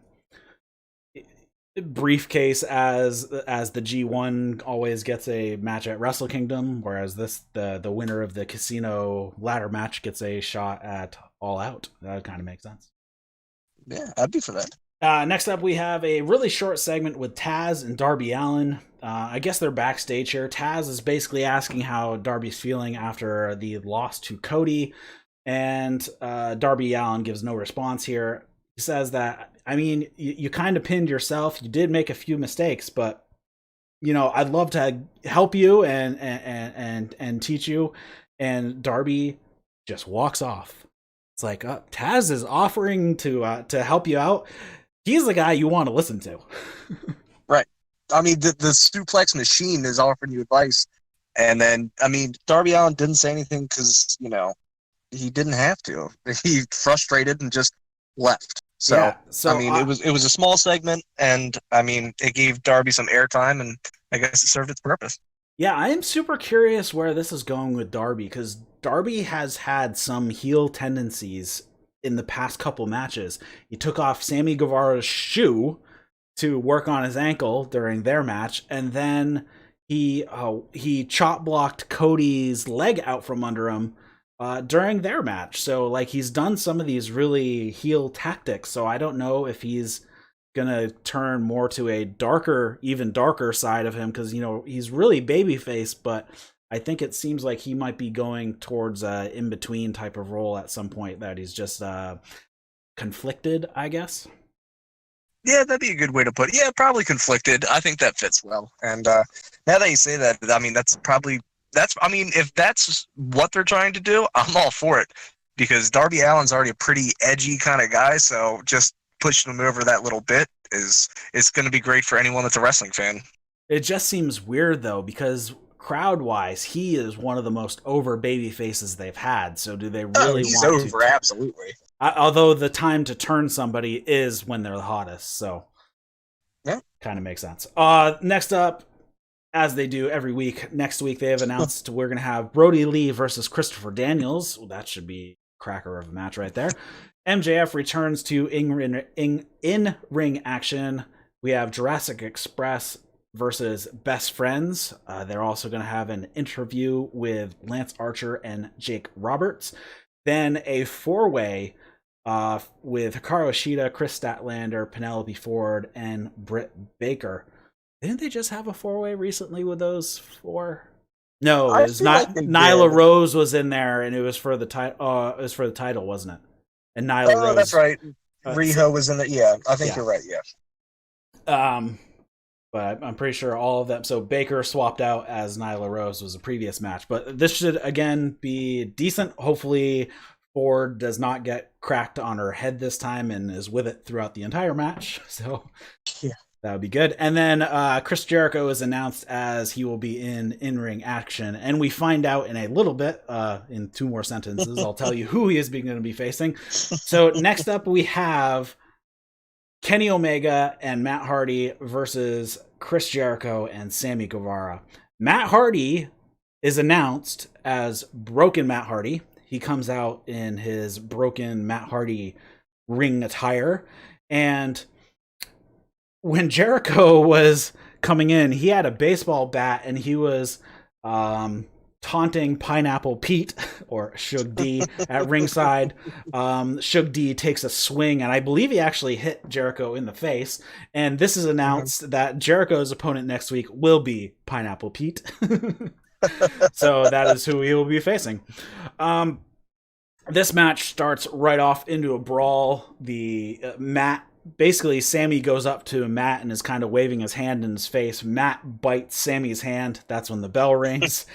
briefcase as the G1 always gets a match at Wrestle Kingdom, whereas the winner of the casino ladder match gets a shot at All Out. That kind of makes sense. Yeah, I'd be for that. Next up, we have a really short segment with Taz and Darby Allin. I guess they're backstage here. Taz is basically asking how Darby's feeling after the loss to Cody, and Darby Allin gives no response here. He says that, you kind of pinned yourself. You did make a few mistakes, but I'd love to help you and teach you. And Darby just walks off. It's like Taz is offering to help you out. He's the guy you want to listen to. Right. The suplex machine is offering you advice. And then, Darby Allin didn't say anything because, he didn't have to. He frustrated and just left. So, yeah, it was a small segment, and, it gave Darby some airtime, and I guess it served its purpose. Yeah, I am super curious where this is going with Darby, because Darby has had some heel tendencies in the past couple matches. He took off Sammy Guevara's shoe to work on his ankle during their match, and then he chop blocked Cody's leg out from under him during their match. So like he's done some of these really heel tactics. So I don't know if he's gonna turn more to a darker, even darker side of him, because he's really babyface, but I think it seems like he might be going towards a in between type of role at some point. That he's just conflicted, I guess. Yeah, that'd be a good way to put it. Yeah, probably conflicted. I think that fits well. And now that you say that, I mean, if that's what they're trying to do, I'm all for it. Because Darby Allin's already a pretty edgy kind of guy, so just pushing him over that little bit is going to be great for anyone that's a wrestling fan. It just seems weird, though, because crowd-wise, he is one of the most over baby faces they've had. So do they really he's want over, absolutely. Although the time to turn somebody is when they're the hottest, so yeah, kind of makes sense. Next up, as they do every week, next week they have announced we're going to have Brody Lee versus Christopher Daniels. Well, that should be a cracker of a match right there. MJF returns to in-ring action. We have Jurassic Express versus Best Friends. They're also going to have an interview with Lance Archer and Jake Roberts. Then a four-way with Hikaru Shida, Chris Statlander, Penelope Ford, and Britt Baker. Didn't they just have a four-way recently with those four? No, it was not. Like Nyla Rose was in there, and it was for the title. It was for the title, wasn't it? And Nyla Rose. Oh, that's right. Riho was in it. Yeah, I think you're right. Yeah. But I'm pretty sure all of them. So Baker swapped out as Nyla Rose was a previous match. But this should, again, be decent. Hopefully Ford does not get cracked on her head this time and is with it throughout the entire match. So yeah, that would be good. And then Chris Jericho is announced as he will be in-ring action. And we find out in a little bit, in 2 more sentences, I'll tell you who he is going to be facing. So next up we have Kenny Omega and Matt Hardy versus Chris Jericho and Sammy Guevara. Matt Hardy is announced as Broken Matt Hardy. He comes out in his broken Matt Hardy ring attire. And when Jericho was coming in, he had a baseball bat and he was taunting Pineapple Pete or Shug D at ringside. Shug D takes a swing, and I believe he actually hit Jericho in the face. And this is announced that Jericho's opponent next week will be Pineapple Pete. So that is who he will be facing. This match starts right off into a brawl. Basically, Sammy goes up to Matt and is kind of waving his hand in his face. Matt bites Sammy's hand. That's when the bell rings.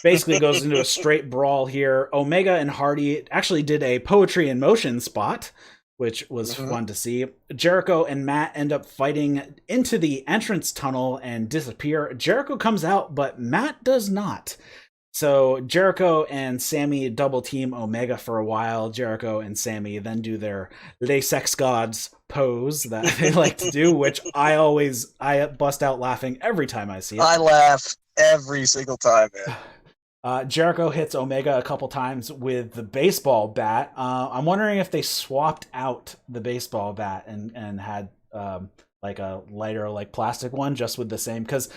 Basically goes into a straight brawl here. Omega and Hardy actually did a poetry in motion spot, which was fun to see. Jericho and Matt end up fighting into the entrance tunnel and disappear. Jericho comes out, but Matt does not. So Jericho and Sammy double team Omega for a while. Jericho and Sammy then do their Les Sex Gods pose that they like to do, which I bust out laughing every time I see it. I laugh every single time, man. Jericho hits Omega a couple times with the baseball bat. I'm wondering if they swapped out the baseball bat and had like a lighter, like plastic one, just with the same, because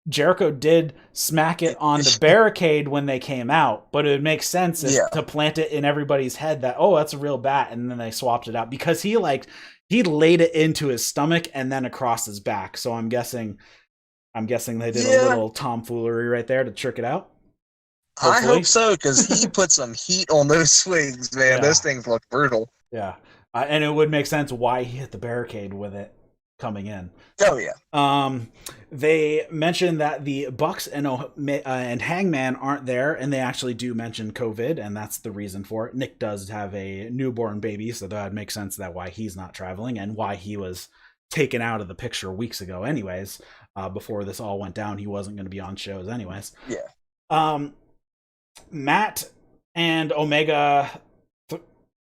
Jericho did smack it on the barricade when they came out, but it would make sense to plant it in everybody's head that, oh, that's a real bat, and then they swapped it out because he laid it into his stomach and then across his back. So I'm guessing they did a little tomfoolery right there to trick it out. Hopefully. I hope so, because he put some heat on those swings, man. Yeah. Those things look brutal. Yeah, and it would make sense why he hit the barricade with it coming in. Oh yeah. They mentioned that the Bucks and Hangman aren't there, and they actually do mention COVID, and that's the reason for it. Nick does have a newborn baby, so that would make sense that why he's not traveling and why he was taken out of the picture weeks ago. Anyways, before this all went down, he wasn't going to be on shows anyways. Yeah. Matt and Omega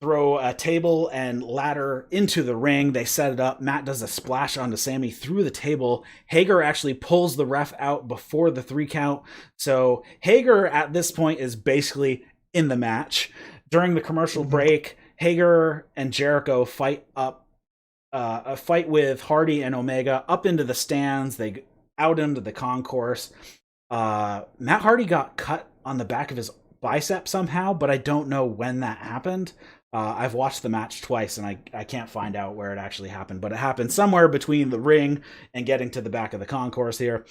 throw a table and ladder into the ring. They set it up. Matt does a splash onto Sammy through the table. Hager actually pulls the ref out before the 3 count. So Hager at this point is basically in the match. During the commercial break, Hager and Jericho fight with Hardy and Omega up into the stands. They out into the concourse. Matt Hardy got cut on the back of his bicep somehow, but I don't know when that happened. I've watched the match twice, and I can't find out where it actually happened, but it happened somewhere between the ring and getting to the back of the concourse here.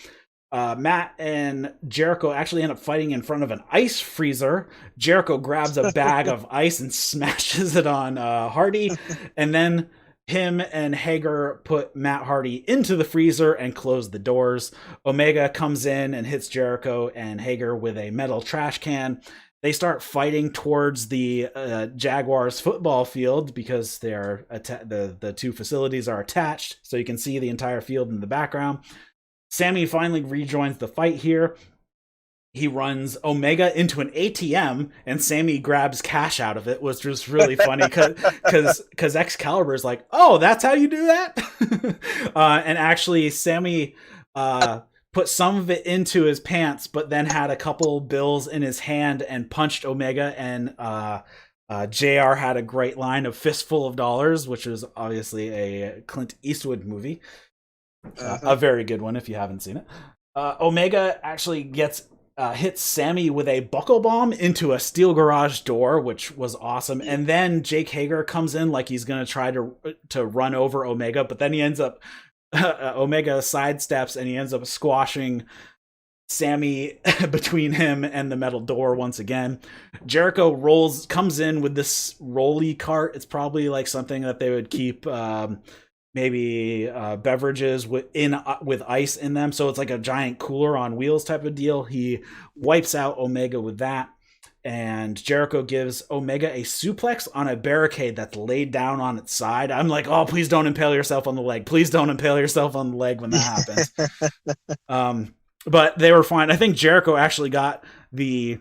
Matt and Jericho actually end up fighting in front of an ice freezer. Jericho grabs a bag of ice and smashes it on Hardy, and then him and Hager put Matt Hardy into the freezer and close the doors. Omega comes in and hits Jericho and Hager with a metal trash can. They start fighting towards the Jaguars football field because they're the 2 facilities are attached, so you can see the entire field in the background. Sammy finally rejoins the fight here. He runs Omega into an ATM, and Sammy grabs cash out of it, which was really funny because Excalibur is like, "Oh, that's how you do that?" And actually, Sammy put some of it into his pants, but then had a couple bills in his hand and punched Omega. And JR had a great line of "fistful of dollars," which is obviously a Clint Eastwood movie. A very good one if you haven't seen it. Omega actually hits Sammy with a buckle bomb into a steel garage door, which was awesome. And then Jake Hager comes in like he's going to try to run over Omega, but then he ends up Omega sidesteps and he ends up squashing Sammy between him and the metal door once again. Jericho comes in with this rolly cart. It's probably like something that they would keep maybe beverages with ice in them, so it's like a giant cooler on wheels type of deal. He wipes out Omega with that, and Jericho gives Omega a suplex on a barricade that's laid down on its side. I'm like, oh, please don't impale yourself on the leg. Please don't impale yourself on the leg when that happens. But they were fine. I think Jericho actually got the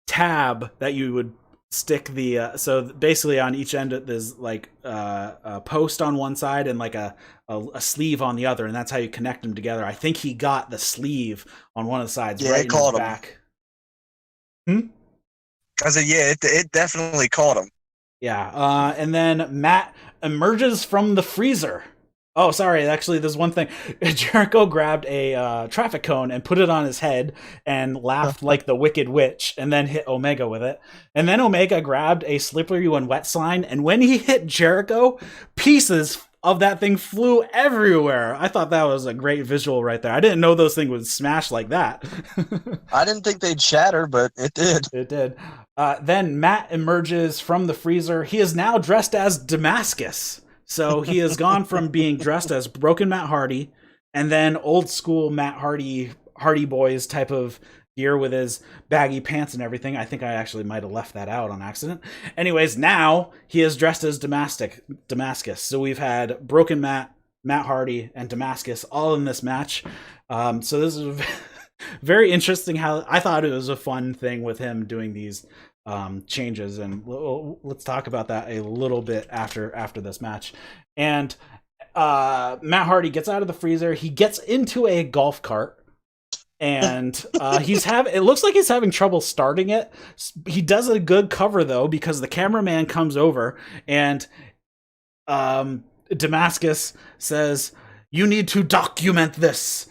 tab that you would stick the so basically on each end there's like a post on one side and like a sleeve on the other, and that's how you connect them together. I think he got the sleeve on one of the sides, right in his back. It definitely caught him. Yeah. And then Matt emerges from the freezer. Oh, sorry. Actually, there's one thing. Jericho grabbed a traffic cone and put it on his head and laughed like the Wicked Witch, and then hit Omega with it. And then Omega grabbed a slippery when wet sign, and when he hit Jericho, pieces of that thing flew everywhere. I thought that was a great visual right there. I didn't know those things would smash like that. I didn't think they'd shatter, but it did. It did. Then Matt emerges from the freezer. He is now dressed as Damascus. So he has gone from being dressed as Broken Matt Hardy and then old school Matt Hardy Boys type of gear with his baggy pants and everything. I think I actually might have left that out on accident. Anyways, now he is dressed as Damascus. So we've had Broken Matt Hardy, and Damascus all in this match. So this is very interesting. How I thought it was a fun thing with him doing these changes, and let's talk about that a little bit after this match. And Matt Hardy gets out of the freezer. He gets into a golf cart, and it looks like he's having trouble starting it. He does a good cover though, because the cameraman comes over and Damascus says, "You need to document this,"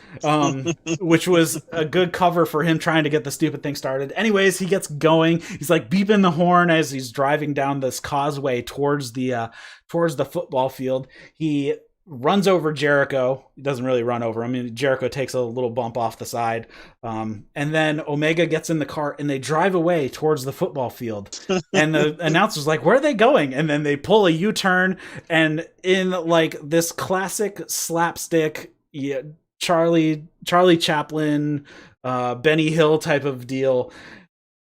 which was a good cover for him trying to get the stupid thing started. Anyways, he gets going. He's like beeping the horn as he's driving down this causeway towards the football field. He runs over Jericho. He doesn't really run over him. I mean, Jericho takes a little bump off the side. And then Omega gets in the cart and they drive away towards the football field. And the announcer's like, "Where are they going?" And then they pull a U-turn, and in like this classic slapstick, Charlie Chaplin, Benny Hill type of deal,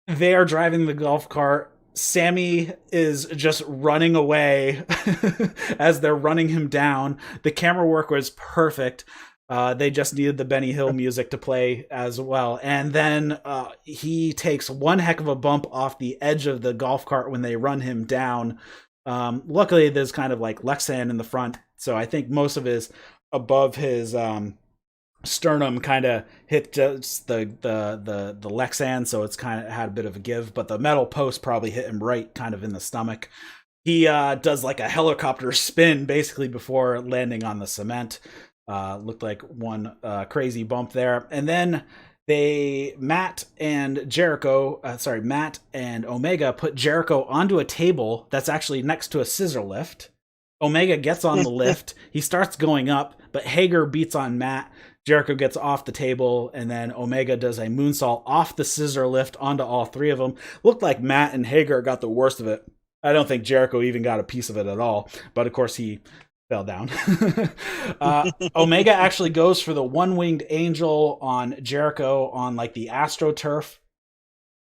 they are driving the golf cart. Sammy is just running away as they're running him down. The camera work was perfect. They just needed the Benny Hill music to play as well. And then he takes one heck of a bump off the edge of the golf cart when they run him down. Luckily, there's kind of like Lexan in the front, so I think most of his above his sternum kind of hit just the Lexan, so it's kind of had a bit of a give, but the metal post probably hit him right kind of in the stomach. He does like a helicopter spin basically before landing on the cement. Looked like one crazy bump there. And then Matt and Omega put Jericho onto a table that's actually next to a scissor lift. Omega gets on the lift. He starts going up, but Hager beats on Matt. Jericho gets off the table, and then Omega does a moonsault off the scissor lift onto all three of them. Looked like Matt and Hager got the worst of it. I don't think Jericho even got a piece of it at all, but of course he fell down. Omega actually goes for the one-winged angel on Jericho on like the AstroTurf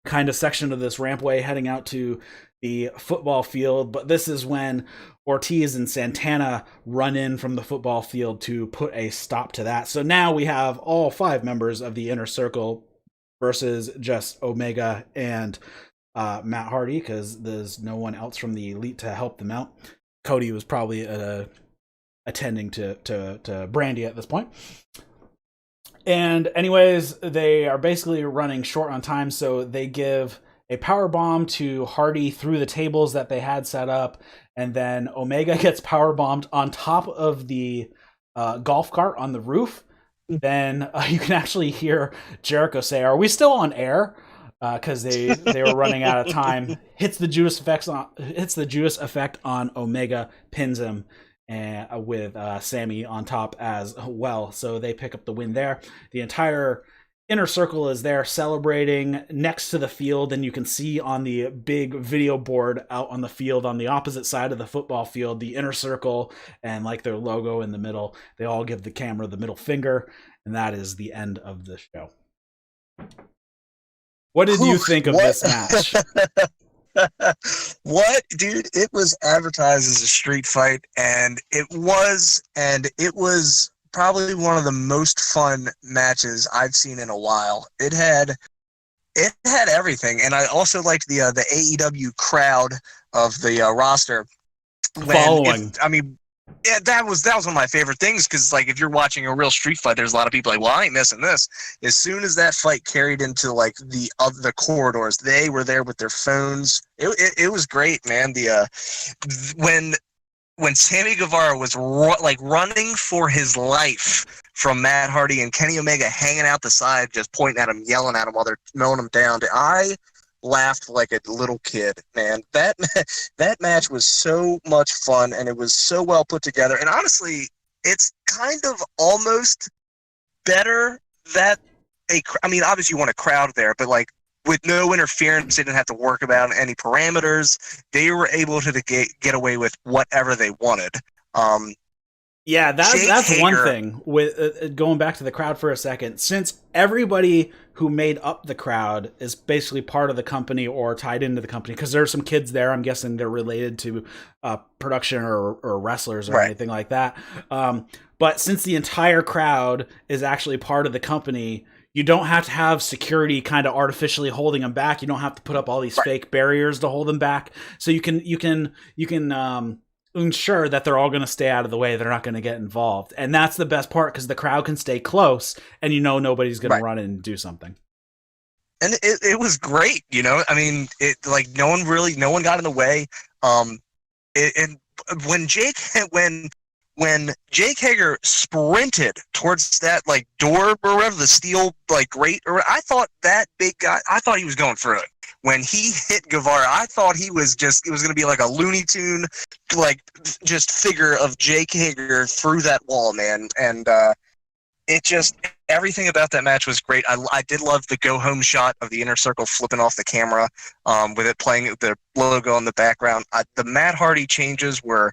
kind of section of this rampway heading out to the football field, but this is when Ortiz and Santana run in from the football field to put a stop to that. So now we have all 5 members of the Inner Circle versus just Omega and Matt Hardy, because there's no one else from the Elite to help them out. Cody was probably attending to Brandi at this point. And anyways, they are basically running short on time, so they give a power bomb to Hardy through the tables that they had set up, and then Omega gets power bombed on top of the golf cart on the roof. Then you can actually hear Jericho say, "Are we still on air?" Because they were running out of time. Hits the Judas effect on Omega, pins him, and with Sammy on top as well. So they pick up the win there. The entire Inner Circle is there celebrating next to the field, and you can see on the big video board out on the field on the opposite side of the football field, the Inner Circle and like their logo in the middle. They all give the camera the middle finger, and that is the end of the show. What did you think of this match? What, dude? It was advertised as a street fight, and it was probably one of the most fun matches I've seen in a while. It had everything, and I also liked the AEW crowd of the roster. Yeah, that was one of my favorite things, because like if you're watching a real street fight, there's a lot of people like, well, I ain't missing this. As soon as that fight carried into like the corridors, they were there with their phones. It was great, man. When Sammy Guevara was running for his life from Matt Hardy and Kenny Omega hanging out the side, just pointing at him, yelling at him while they're mowing him down, I laughed like a little kid, man. That match was so much fun, and it was so well put together. And honestly, it's kind of almost better that obviously you want a crowd there, but like with no interference, they didn't have to work about any parameters. They were able to get away with whatever they wanted. Yeah, that's Hager, one thing. With going back to the crowd for a second, since everybody who made up the crowd is basically part of the company or tied into the company, because there are some kids there, I'm guessing they're related to production or wrestlers or anything like that. But since the entire crowd is actually part of the company, you don't have to have security kind of artificially holding them back. You don't have to put up all these fake barriers to hold them back. So you can ensure that they're all going to stay out of the way. They're not going to get involved. And that's the best part, because the crowd can stay close and nobody's going to run in and do something. And it was great, I mean, no one got in the way. When Jake Hager sprinted towards that door or whatever, the steel grate, I thought that big guy, I thought he was going through it. When he hit Guevara, I thought it was going to be like a Looney Tune, just figure of Jake Hager through that wall, man. And everything about that match was great. I did love the go home shot of the Inner Circle flipping off the camera, with it playing the logo in the background. The Matt Hardy changes were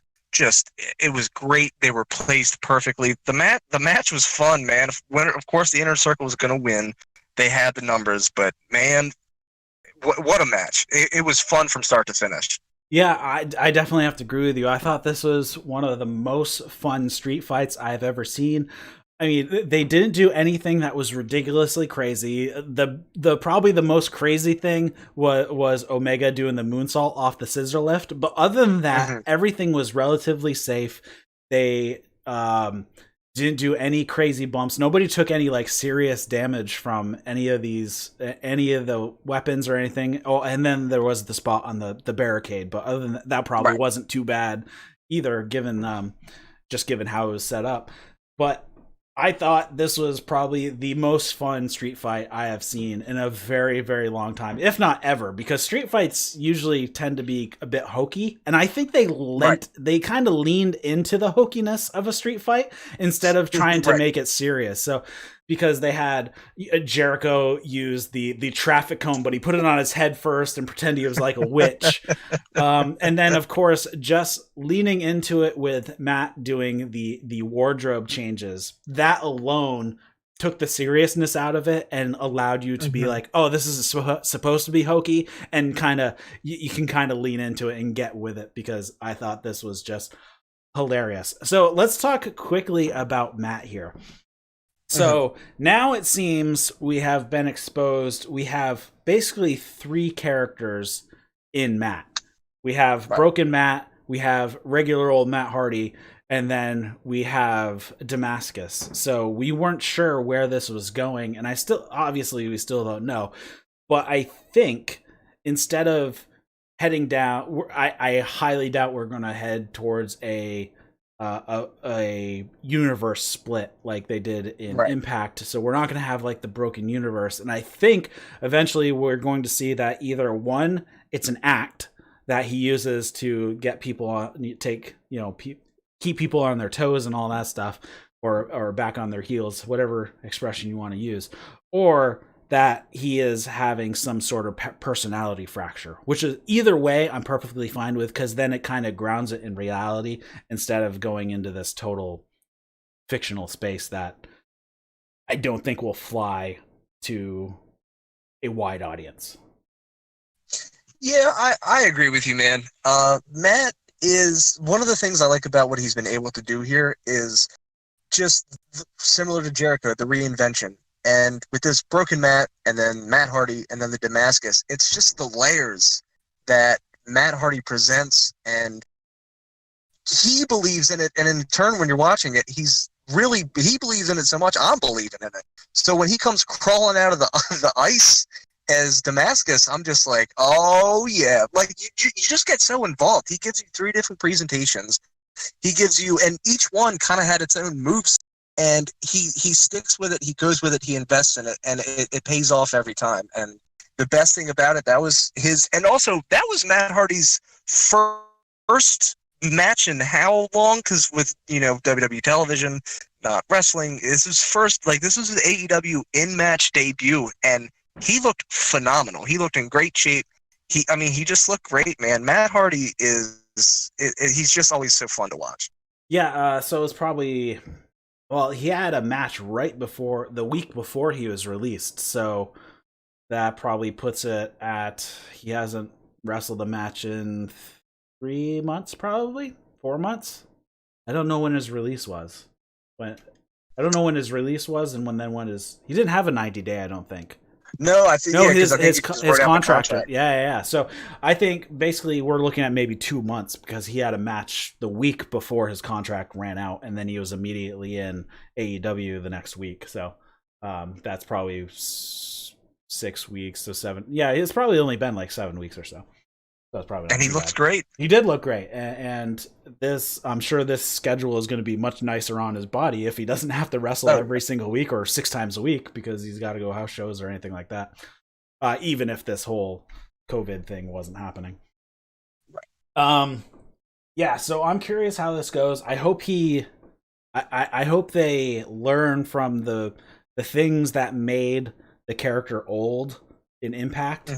it was great. They were placed perfectly. The match was fun, man. Of course, the Inner Circle was going to win. They had the numbers, but man, what a match. It was fun from start to finish. Yeah, I definitely have to agree with you. I thought this was one of the most fun street fights I've ever seen. I mean, they didn't do anything that was ridiculously crazy. The probably the most crazy thing was Omega doing the moonsault off the scissor lift. But other than that, everything was relatively safe. They didn't do any crazy bumps. Nobody took any like serious damage from any of the weapons or anything. Oh, and then there was the spot on the barricade. But other than that, that probably wasn't too bad either, given how it was set up. But I thought this was probably the most fun street fight I have seen in a very, very long time, if not ever, because street fights usually tend to be a bit hokey. And I think they kind of leaned into the hokiness of a street fight instead of trying to make it serious. So because they had Jericho use the traffic cone, but he put it on his head first and pretend he was like a witch. And then, of course, just leaning into it with Matt doing the wardrobe changes. That alone took the seriousness out of it and allowed you to be like, oh, this is supposed to be hokey, and kind of you can kind of lean into it and get with it, because I thought this was just hilarious. So let's talk quickly about Matt here. So now it seems we have been exposed. We have basically 3 characters in Matt. We have Broken Matt, we have regular old Matt Hardy, and then we have Damascus. So we weren't sure where this was going, and we still don't know. But I think instead of heading down, I highly doubt we're going to head towards a universe split like they did in Impact. So we're not going to have like the broken universe. And I think eventually we're going to see that either one, it's an act that he uses to get people on, keep people on their toes and all that stuff, or back on their heels, whatever expression you want to use, or that he is having some sort of personality fracture, which is either way I'm perfectly fine with, because then it kind of grounds it in reality instead of going into this total fictional space that I don't think will fly to a wide audience. Yeah, I agree with you, man. Matt is one of the things I like about what he's been able to do here is just similar to Jericho, the reinvention. And with this Broken Matt, and then Matt Hardy, and then the Damascus, it's just the layers that Matt Hardy presents, and he believes in it. And in turn, when you're watching it, he believes in it so much, I'm believing in it. So when he comes crawling out of the ice as Damascus, I'm just like, oh yeah. Like you just get so involved. He gives you 3 different presentations. He gives you, and each one kind of had its own moves. And he sticks with it, he goes with it, he invests in it, and it pays off every time. And the best thing about it, that was that was Matt Hardy's first match in how long? Because with, WWE television, not wrestling, this was this was his AEW in-match debut, and he looked phenomenal. He looked in great shape. He just looked great, man. Matt Hardy he's just always so fun to watch. Yeah, so it's probably... Well, he had a match the week before he was released, so that probably puts it at, he hasn't wrestled a match in 3 months, probably 4 months. I don't know when his release was. I don't know when his release was, and when he didn't have a 90-day, I don't think. No, I think his contract. Yeah. So I think basically we're looking at maybe 2 months, because he had a match the week before his contract ran out, and then he was immediately in AEW the next week. So that's probably 6 weeks to 7. Yeah, it's probably only been like 7 weeks or so. That's probably not, and he looked great. He did look great, and I'm sure this schedule is going to be much nicer on his body if he doesn't have to wrestle every single week or 6 times a week, because he's got to go house shows or anything like that. Even if this whole COVID thing wasn't happening. Yeah. So I'm curious how this goes. I hope I hope they learn from the things that made the character old in Impact.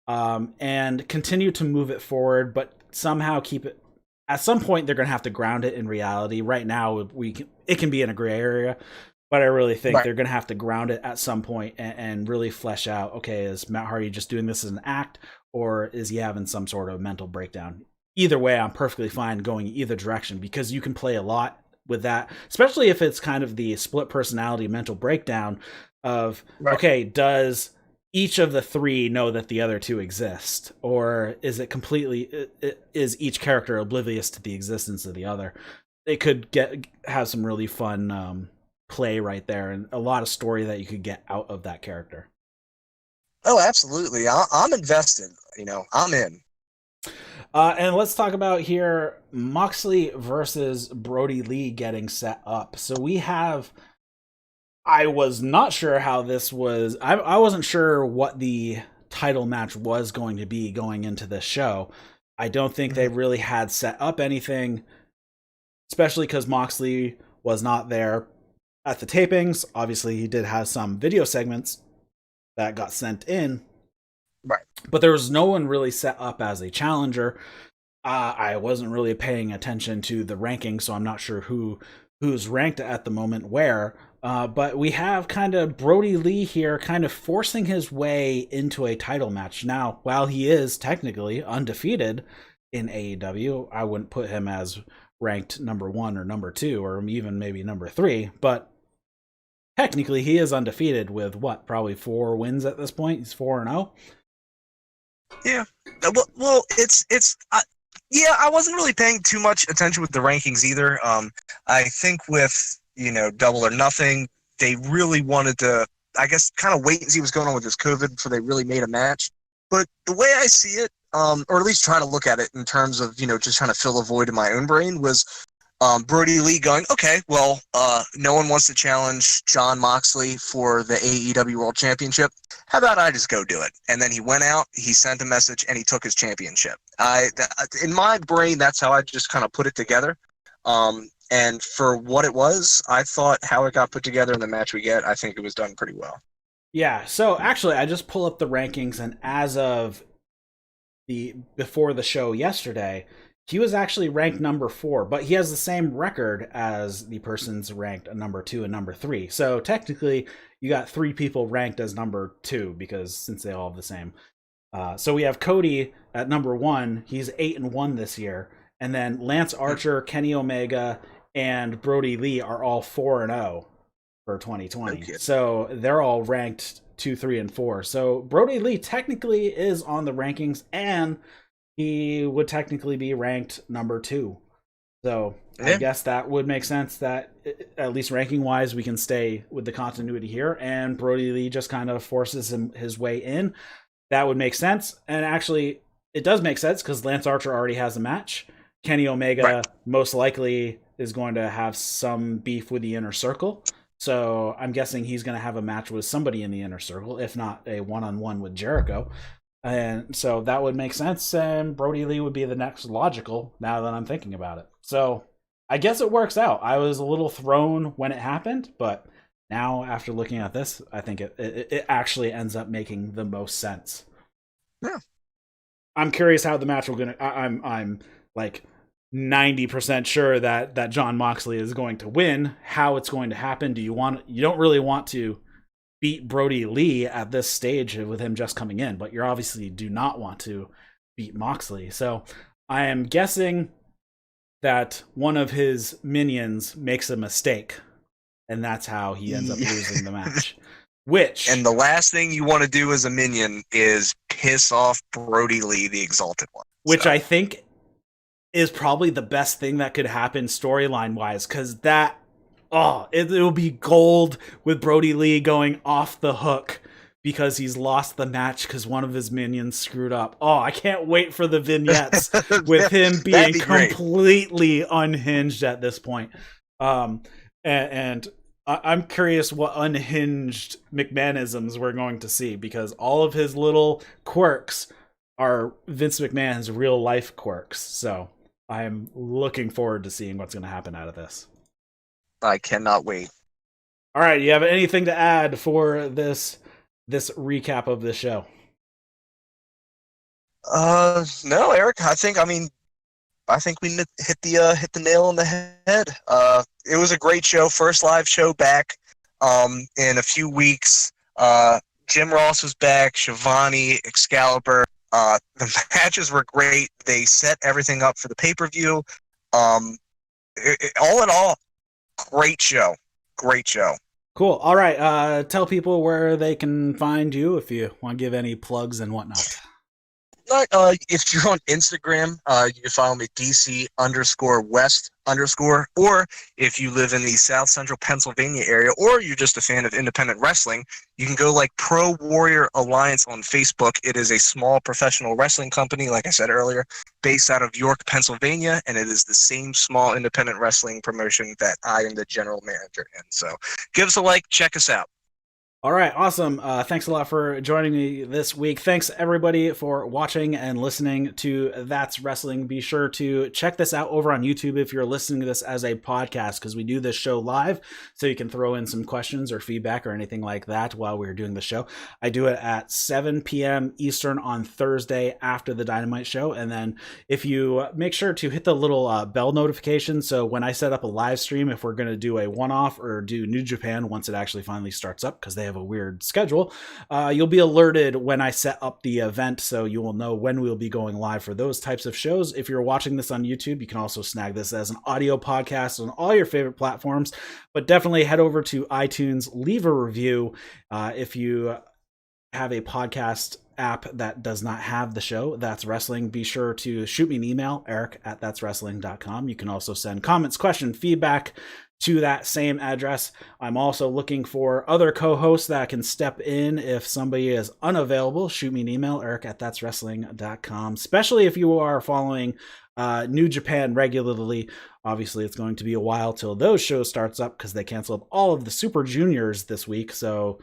And continue to move it forward, but somehow keep it. At some point, they're going to have to ground it in reality. Right now, it can be in a gray area, but I really think they're going to have to ground it at some point and really flesh out, okay, is Matt Hardy just doing this as an act, or is he having some sort of mental breakdown? Either way, I'm perfectly fine going either direction, because you can play a lot with that, especially if it's kind of the split personality mental breakdown of, Right. okay, does each of the three know that the other two exist, or is it completely, is each character oblivious to the existence of the other? It could have some really fun play right there, and a lot of story that you could get out of that character. Oh, absolutely. I'm invested. I'm in. And let's talk about here Moxley versus Brody Lee getting set up. So we have. I was not sure how this was. I wasn't sure what the title match was going to be going into this show. I don't think they really had set up anything, especially because Moxley was not there at the tapings. Obviously, he did have some video segments that got sent in. Right. But there was no one really set up as a challenger. I wasn't really paying attention to the rankings, so I'm not sure who's ranked at the moment where. But we have kind of Brody Lee here kind of forcing his way into a title match. Now, while he is technically undefeated in AEW, I wouldn't put him as ranked number 1 or number 2 or even maybe number 3, but technically he is undefeated with probably 4 wins at this point. He's 4-0. Yeah. Well, yeah, I wasn't really paying too much attention with the rankings either. I think with, Double or Nothing, they really wanted to, I guess, kind of wait and see what's going on with this COVID before they really made a match. But the way I see it, or at least try to look at it in terms of, just trying to fill a void in my own brain, was Brody Lee going, okay, well, no one wants to challenge Jon Moxley for the AEW World Championship. How about I just go do it? And then he went out, he sent a message, and he took his championship. In my brain, that's how I just kind of put it together. And for what it was, I thought how it got put together in the match we get, I think it was done pretty well. Yeah, so actually, I just pull up the rankings, and as of before the show yesterday, he was actually ranked number 4, but he has the same record as the person's ranked number 2 and number 3. So technically, you got 3 people ranked as number 2 because since they all have the same. So we have Cody at number 1. He's 8-1 this year, and then Lance Archer, Kenny Omega, and Brody Lee are all 4-0 for 2020. Okay. So they're all ranked 2, 3, and 4. So Brody Lee technically is on the rankings, and he would technically be ranked number 2. So I guess that would make sense that, at least ranking wise, we can stay with the continuity here, and Brody Lee just kind of forces his way in. That would make sense. And actually, it does make sense because Lance Archer already has a match. Kenny Omega most likely is going to have some beef with the Inner Circle. So I'm guessing he's going to have a match with somebody in the Inner Circle, if not a one-on-one with Jericho. And so that would make sense, and Brody Lee would be the next logical, now that I'm thinking about it. So I guess it works out. I was a little thrown when it happened, but now after looking at this, I think it actually ends up making the most sense. Yeah. I'm curious how the match will gonna. I'm like 90% sure that Jon Moxley is going to win. How it's going to happen? You don't really want to beat Brody Lee at this stage with him just coming in, but you obviously do not want to beat Moxley. So I am guessing that one of his minions makes a mistake, and that's how he ends up losing the match. And the last thing you want to do as a minion is piss off Brody Lee, the Exalted One. Which I think is probably the best thing that could happen storyline-wise, because that it will be gold with Brody Lee going off the hook because he's lost the match because one of his minions screwed up. Oh, I can't wait for the vignettes with him being completely unhinged at this point. And I'm curious what unhinged McMahonisms we're going to see, because all of his little quirks are Vince McMahon's real life quirks. So I'm looking forward to seeing what's going to happen out of this. I cannot wait. All right, you have anything to add for this recap of this show? No, Eric. I think we hit the nail on the head. It was a great show. First live show back in a few weeks. Jim Ross was back. Shivani, Excalibur. The matches were great. They set everything up for the pay-per-view. All in all, Great show. Great show. Cool. All right. Tell people where they can find you if you want to give any plugs and whatnot. If you're on Instagram, you can follow me DC_West_, or if you live in the South Central Pennsylvania area, or you're just a fan of independent wrestling, you can go like Pro Warrior Alliance on Facebook. It is a small professional wrestling company, like I said earlier, based out of York, Pennsylvania, and it is the same small independent wrestling promotion that I am the general manager in. So give us a like, check us out. All right, awesome. Thanks a lot for joining me this week. Thanks, everybody, for watching and listening to That's Wrestling. Be sure to check this out over on YouTube if you're listening to this as a podcast, because we do this show live, so you can throw in some questions or feedback or anything like that while we're doing the show. I do it at 7 p.m. Eastern on Thursday after the Dynamite show, and then if you make sure to hit the little bell notification, so when I set up a live stream, if we're going to do a one-off or do New Japan once it actually finally starts up, because they have a weird schedule, you'll be alerted when I set up the event, so you will know when we'll be going live for those types of shows. If you're watching this on YouTube, you can also snag this as an audio podcast on all your favorite platforms, but definitely head over to iTunes, leave a review. If you have a podcast app that does not have the show That's Wrestling, be sure to shoot me an email, eric@thatswrestling.com. You can also send comments, questions, feedback to that same address. I'm also looking for other co-hosts that can step in if somebody is unavailable. Shoot me an email, eric@thatswrestling.com, especially if you are following New Japan regularly. Obviously, it's going to be a while till those shows starts up because they canceled all of the Super Juniors this week, so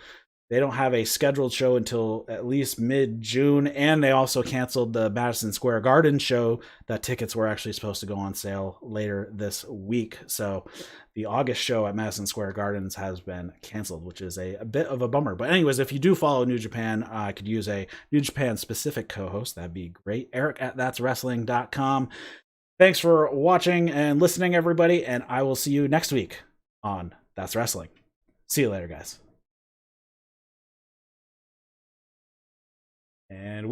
they don't have a scheduled show until at least mid-June, and they also canceled the Madison Square Garden show. The tickets were actually supposed to go on sale later this week, so the August show at Madison Square Gardens has been canceled, which is a bit of a bummer. But anyways, if you do follow New Japan, I could use a New Japan-specific co-host. That'd be great. Eric@thatswrestling.com. Thanks for watching and listening, everybody, and I will see you next week on That's Wrestling. See you later, guys. And we